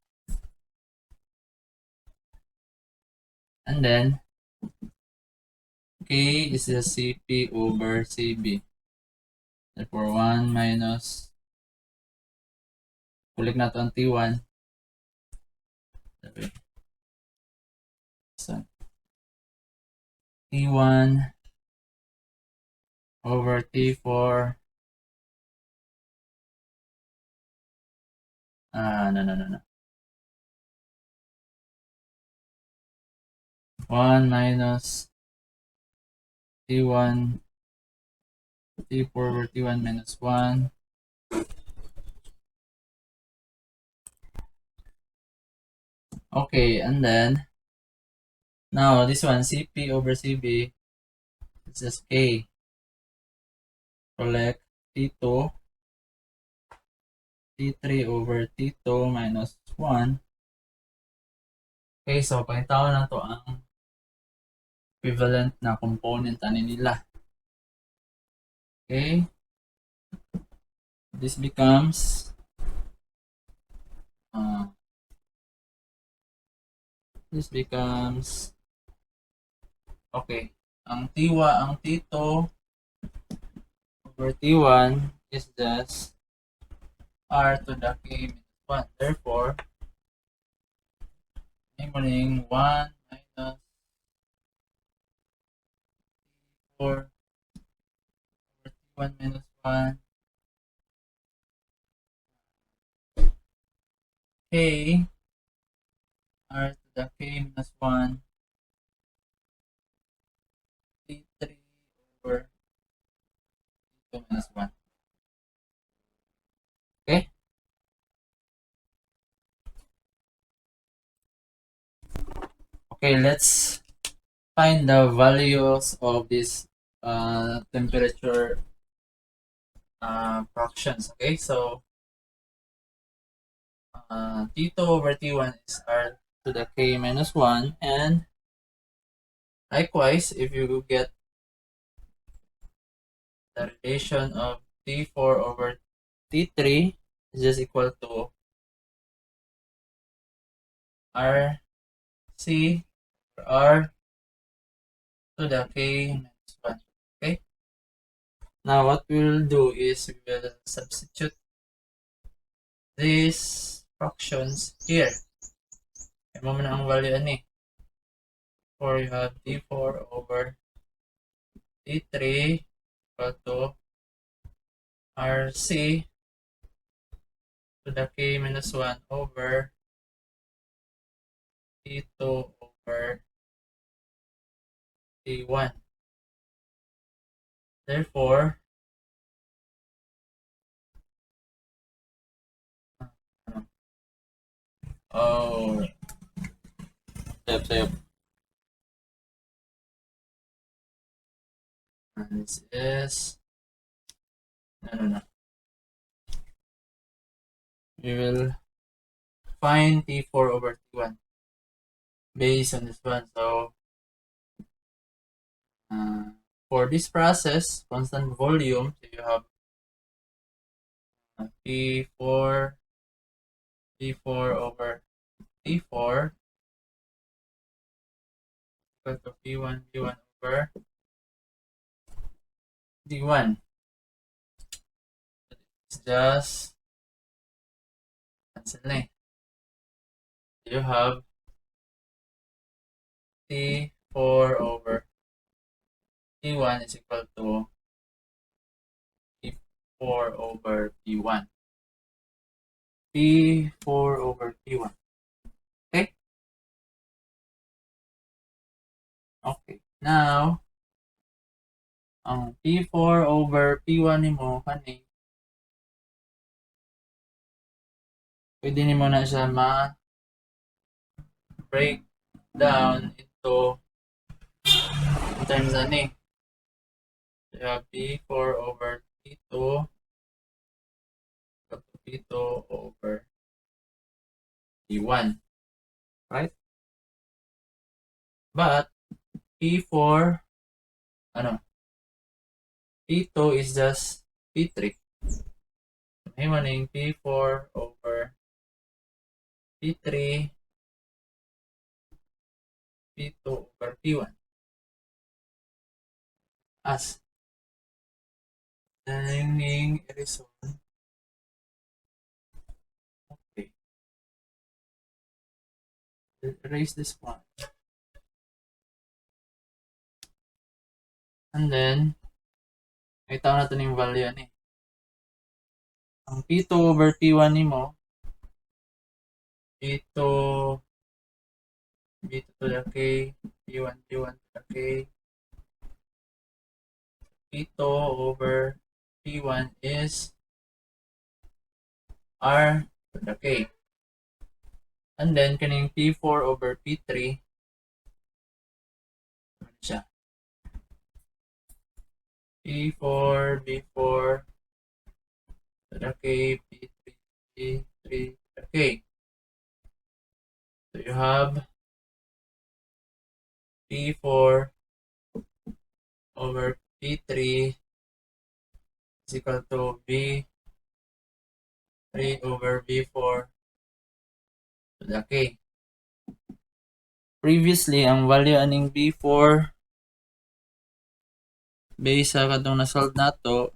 Speaker 1: And then K is the CP over CB. Therefore, 1 minus, kulik na ito ang T1. So, T1 over T4. No. 1 minus T1, T4 over T1 minus 1. Okay, and then, now this one, CP over CB, it's just K. Collect T2, T3 over T2 minus 1. Okay, so pakitaw na to ang equivalent na component ani nila. Okay, this becomes okay, ang T2 over T1 is just R to the K minus 1. Therefore, naming 1 minus 4 over T1 minus 1 k r to the k minus 1 t3 over t2 minus 1. Okay? Okay, let's find the values of these temperature fractions. Okay, so T2 over T1 is R to the K minus 1, and likewise, if you get the relation of T4 over T3 is just equal to RC R to the K minus 1. Okay, now what we will do is we will substitute these fractions here. Kaya mo na ang value ani. For you have T4 over T3 equal to RC to the K minus 1 over T2 over T1. Therefore, oh, sayop. This is, no. We will find T4 over T1 based on this one. So, for this process, constant volume, so you have P4 over P4 equal to P1 over D1. It's just cancel na. You have T4 over T1 is equal to P4 over P1. P4 over P1. Okay? Okay. Now, ang P4 over P1 nimo kani pwede nimo na siya break down into times ani. So, you have P4 over P2 P2 over P1. Right? But P4 P2 is just P3. May maning P4 over P3 P2 over P1 as naming reason. Okay, erase this one, and then may tao natin yung value ni ang P2 over P1 nimo P2 to the K P1 to the K P2 over P1 is R to the K, and then kaning P4 over P3 siya P4 to the K P3 to the K. So you have P4 over P3 is equal to V3 over V4 to the K. Previously, ang value aning B4 based sa katong na-solve nato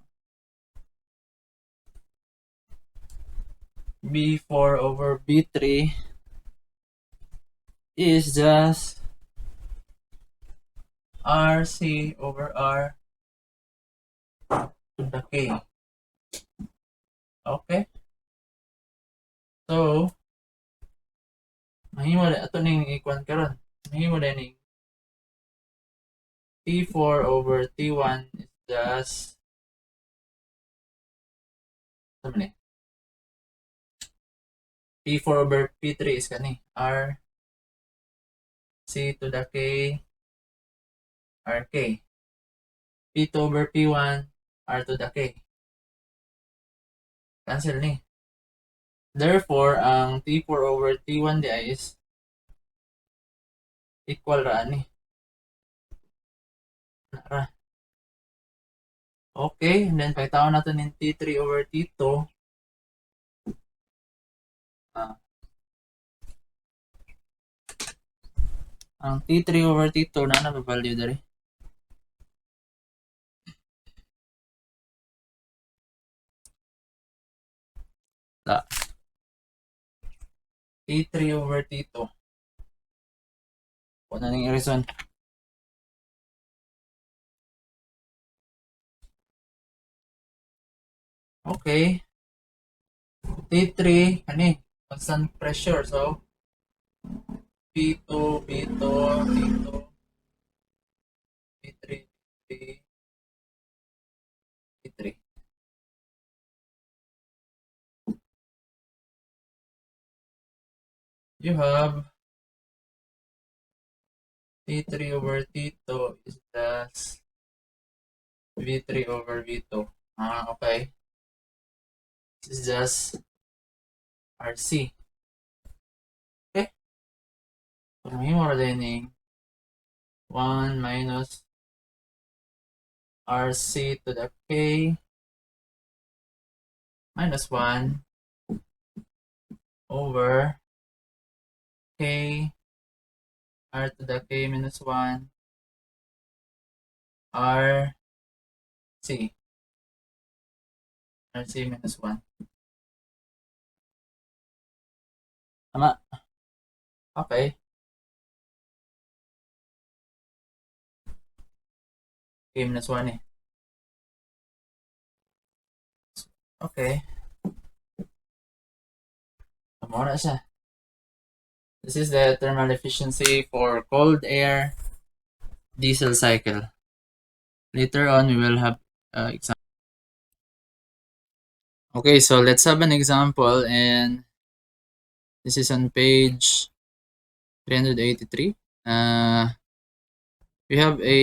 Speaker 1: B4 over B3 is just RC over R to the K. Okay? So, Mahimo na ato ning ikuan karon. Mahimo na ning T4 over T1 is just ano ni? P4 over P3 is kani R C to the K RK. P2 over P1 R to the K. Cancel ni. Therefore, ang T4 over T1 di is equal ra ni. Ra. Okay, and then pagtawon natin yung T3 over T2. Ang T3 over T2 na value dari. Da. T3 over T2. Kung ano yung reason. Okay. T3, ano constant pressure. So, P2, P2, T2, P3, P3, P3. You have T3 over T2 is just V3 over V2. Okay. This is just RC. Okay. So, may more than 1 minus RC to the K minus 1 over K R to the K minus 1 R C minus 1. Tama. Okay. K minus 1 eh. Okay. Tama na siya. This is the thermal efficiency for cold air diesel cycle. Later on, we will have example. Okay, so let's have an example, and this is on page 383. We have a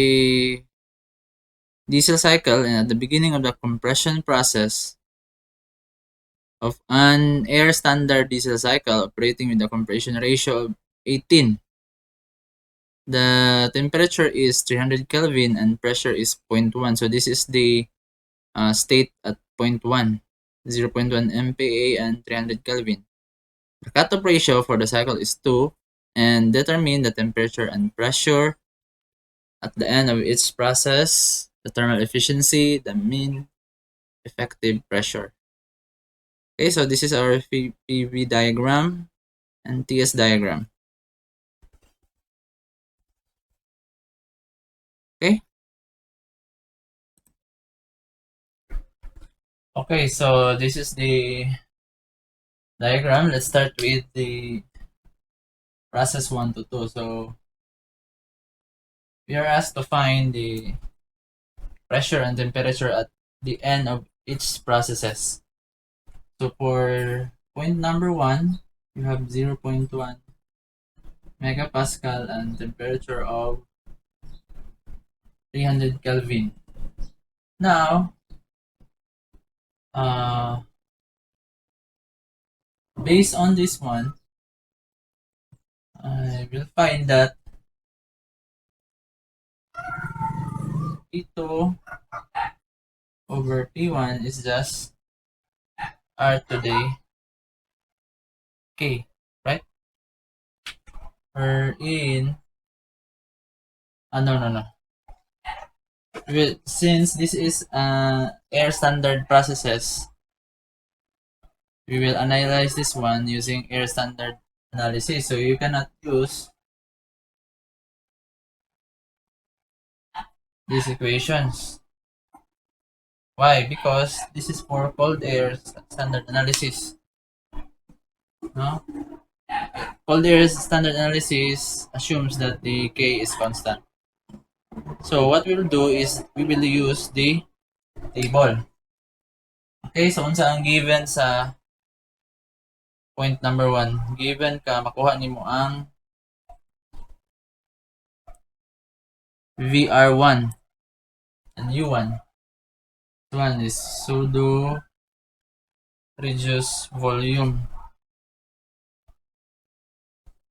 Speaker 1: diesel cycle, and at the beginning of the compression process of an air standard diesel cycle operating with a compression ratio of 18. The temperature is 300 Kelvin and pressure is 0.1. So this is the state at 0.1, 0.1 MPa and 300 Kelvin. The cutoff ratio for the cycle is 2, and determine the temperature and pressure at the end of each process, the thermal efficiency, the mean effective pressure. Okay, so this is our PV diagram and TS diagram. Okay. Okay, so this is the diagram. Let's start with the process 1 to 2. So we are asked to find the pressure and temperature at the end of each processes. So for point number 1, you have 0.1 megapascal and temperature of 300 Kelvin. Now, based on this one, I will find that P2 over P1 is just R to the K, right? Or in no. Since this is air standard processes, we will analyze this one using air standard analysis. So you cannot use these equations. Why? Because this is for cold air standard analysis. No? Calder's standard analysis assumes that the K is constant. So what we'll do is we will use the table. Okay, so unsa ang given sa point number 1? Given ka makuha nimo ang VR1 and U1. This one is pseudo reduce volume.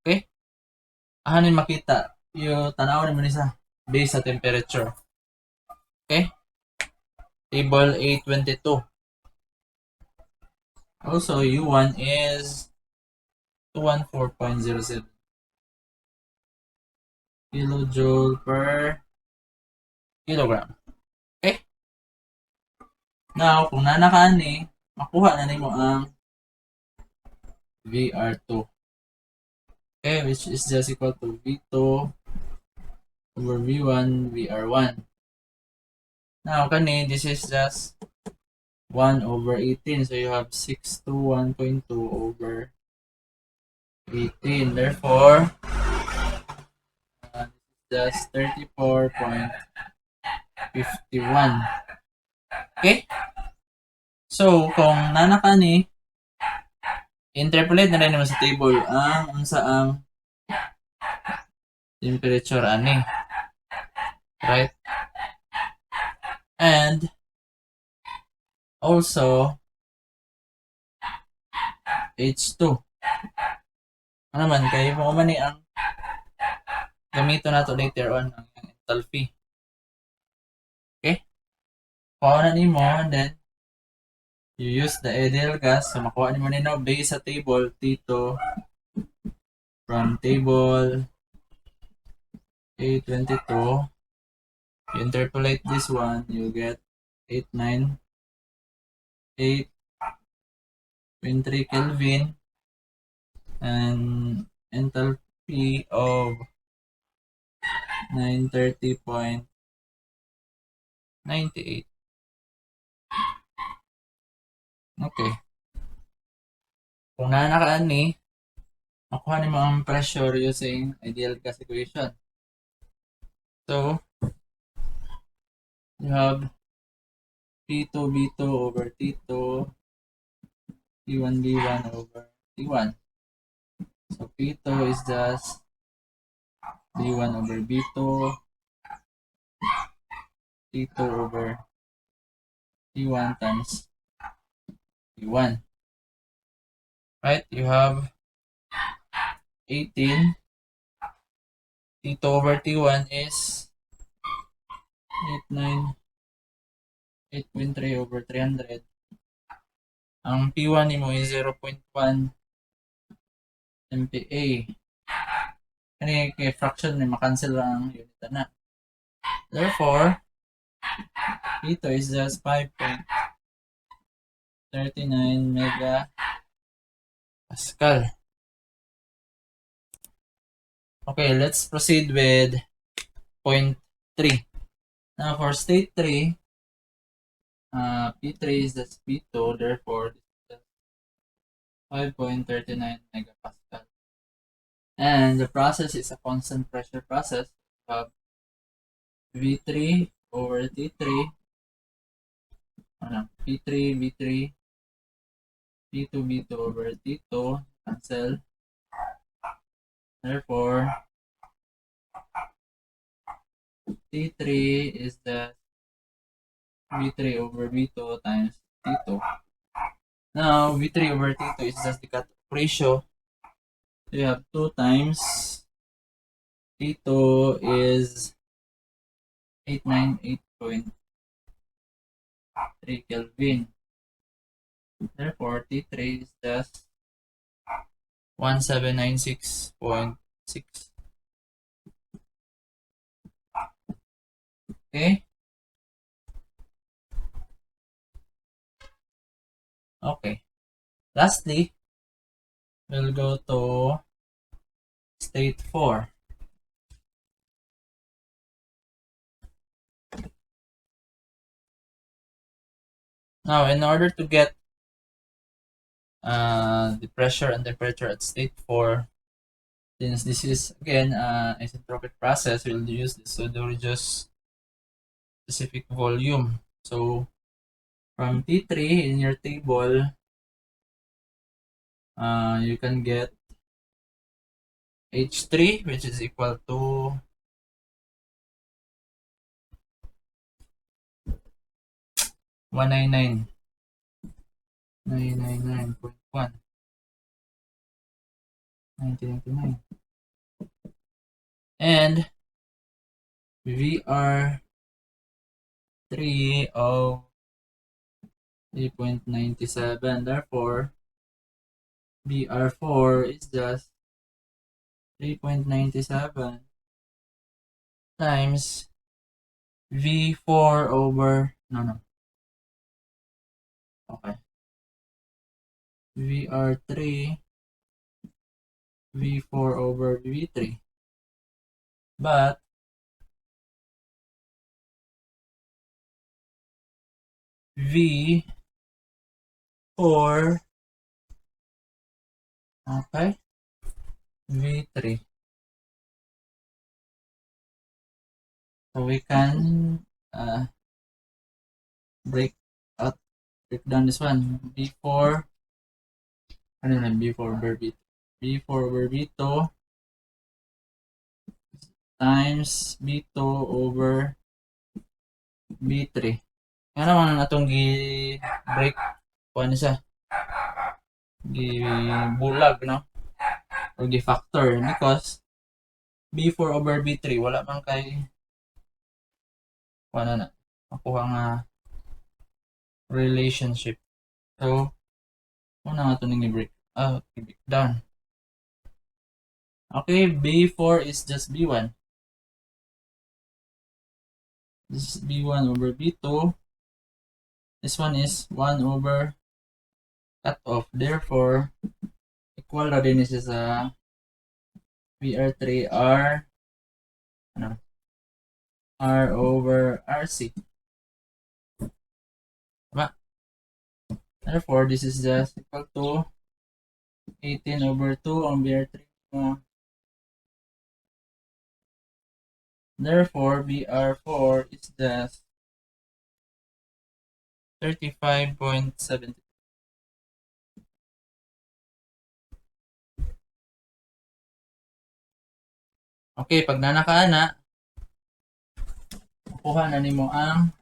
Speaker 1: Okay? Ahanin makita yung tanaw naman isa based sa temperature. Okay? Table 822. Also, U1 is 214.07 kilojoule per kilogram. Okay? Now, kung nanakaani, makuha na nimo ang VR2. Okay, which is just equal to V2 over V1, VR1. Now, kani, this is just 1 over 18. So, you have 621.2 over 18. Therefore, this is just 34.51. Okay? So, kung nanaka ni, interpolate na rin naman sa table ang unsa ang temperature ani. Right? And also H2. Ano man, kaya mo man ni ang gamito na to later on ang enthalpy. Okay? Kuha na nimo and then you use the ideal gas. So, makuha nimo nino based sa table T2 from table 822. You interpolate this one, you get 898.3 Kelvin and enthalpy of 930.98. Okay. Kung nanakaan ni, makuha ni mo ang pressure using ideal gas equation. So, you have P2 B2 over T2, T1 B1 over T1. So, P2 is just B1 over B2, T2 over T1 times T1. Right? You have 18. T2 over T1 is 8.3 over 300. Ang P1 mo is 0.1 MPa. Kani kay fraction ni makancel lang ang unit na. Therefore, P2 is just 5.39 mega Pascal. Okay, let's proceed with point 3. Now for state 3, P3 is just P2, therefore this is 5.39 megapascal. And the process is a constant pressure process. You have V3 over T3, P3, V3, P2, B2 over T2, cancel. Therefore, T3 is the V3 over V2 times T2. Now, V3 over T2 is just the cut ratio. So you have 2 times T2 is 898.3 Kelvin. Therefore, T3 is just 1796.6. Okay? Okay. Lastly, we'll go to state 4. Now, in order to get the pressure and temperature at state 4, Since this is again isentropic process, we'll use this to reduce specific volume. So from T3 in your table, you can get H3, which is equal to 199. 999.1 1999 and VR3 of 3.97. Therefore, VR4 is just 3.97 times V4 over no. Okay. VR3 V4 over V3. But V4, okay, V3. So we can break down this one. B4, ano lang, B4 over B2. B4 over B2 times B2 over B3. Nga naman na itong gi-break kung ano siya, gi-bulag, no? Or gi-factor because B4 over B3 wala man kay kung ano na makuha nga relationship. So, muna nga ito nang i-break down. Okay, B4 is just B1. This is B1 over B2. This one is 1 over cut off. Therefore, equal na din siya sa VR3 R over RC. Tama? Therefore, this is just equal to 18 over 2 on VR3. Therefore, BR4 is just 35.70. Okay, pag nanakaana, kuha na nimo ang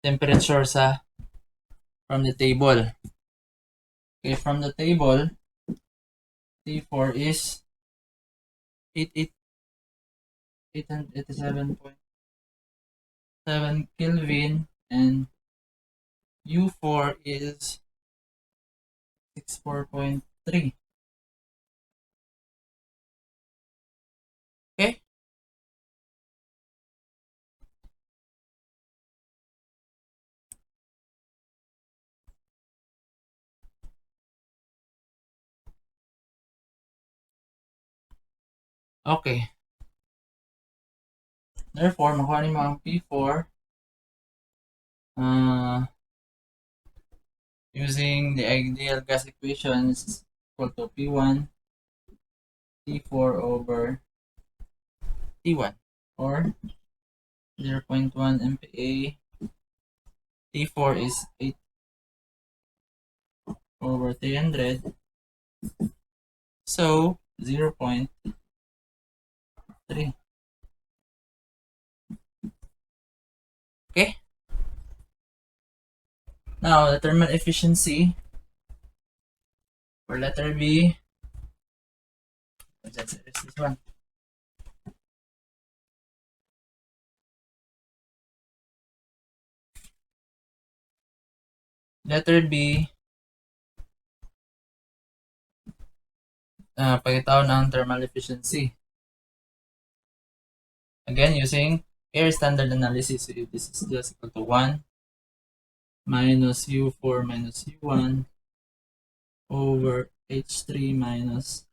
Speaker 1: temperature from the table. Okay, from the table, T4 is 887.7 Kelvin and U4 is 64.3. Okay? Okay. Therefore, makuha nimo ang P4 using the ideal gas equation is equal to P1 T4 over T1 or 0.1 MPa. T4 is 8 over 300. So 0.3. Okay. Now the thermal efficiency for letter B. Let's erase this one. Letter B, pagkatao ng thermal efficiency. Again, using air standard analysis, so this is just equal to 1 minus U4 minus U1 over H3 minus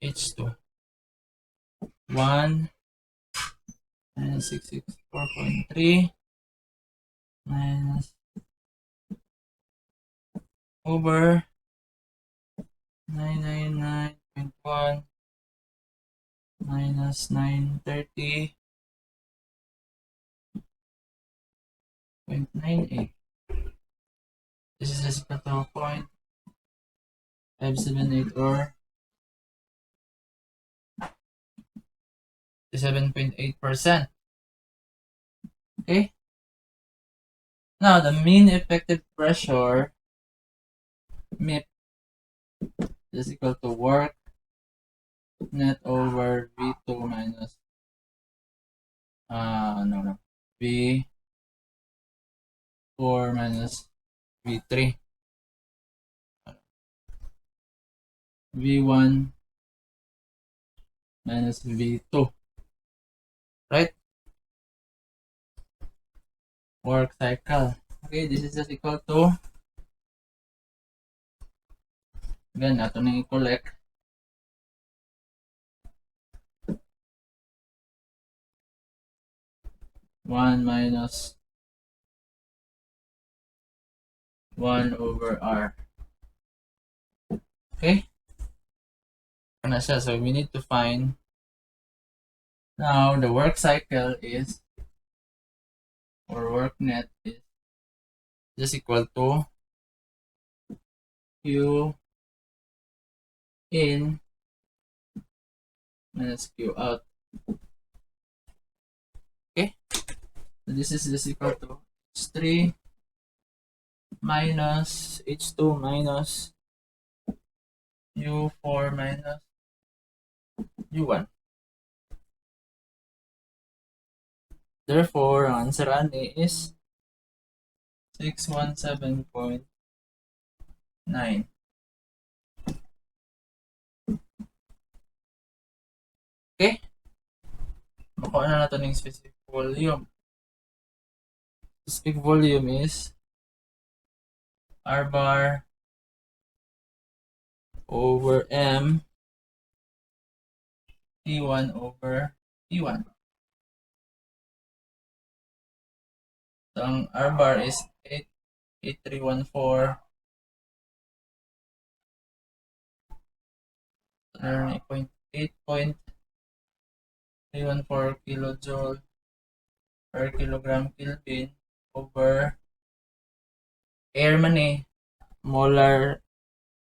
Speaker 1: H2. 1 minus 664.3 minus over 999.1 minus 930.98. This is equal to 0.578 or 7.8%. Okay? Now, the mean effective pressure MIP is equal to work net over V2 minus V4 minus V3. V1 minus V2. Right? Work cycle. Okay, this is just equal to, again, nato nang i-collect. 1 minus 1 over R. Okay? Ano siya? So we need to find, now the work cycle is, or work net is just equal to Q in minus Q out. Okay? So this is just equal to H3 minus H2 minus U4 minus U1. Therefore, ang answer ani is 617.9. Okay? Makuha na natin yung specific volume. Specific volume is R bar over M T1 over T1. So, ang R bar is 8314 8.314 kilojoule per kilogram Kelvin over air man eh. Molar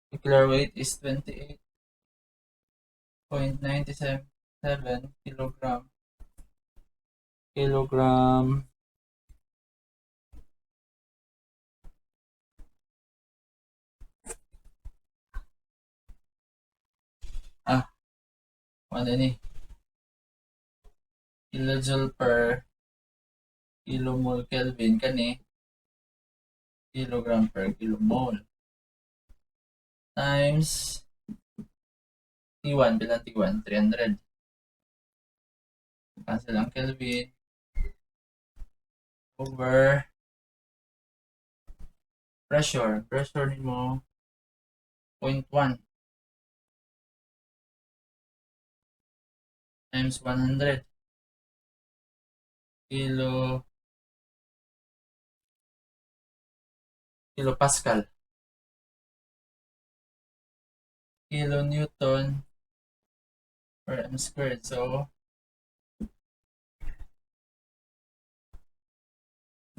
Speaker 1: molecular weight is 28.97 kilogram ano ni kilojoule per kilomole Kelvin kani kilogram per kilomole times T1 bilang T1 300. Cancel ang Kelvin over pressure nimo 0.1 times 100 kilopascal kilonewton per m squared. So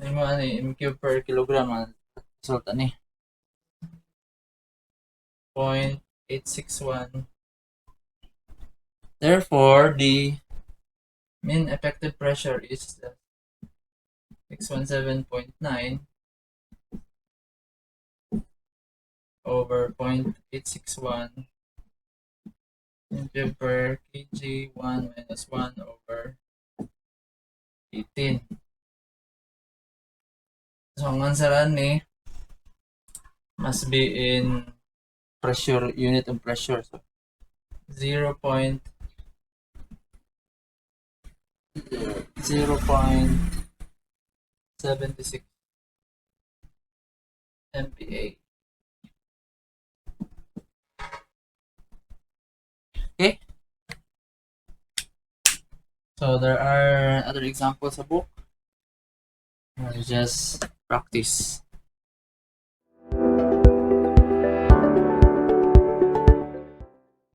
Speaker 1: ano m cube per kilogram ang result ani 0.861. Therefore, the mean effective pressure is 617.9 over 0.861 cube per kg 1 minus 1 over 18. So ang answer ni must be in pressure, unit of pressure. So 0.76 MPa. Okay. So there are other examples of book. Just practice.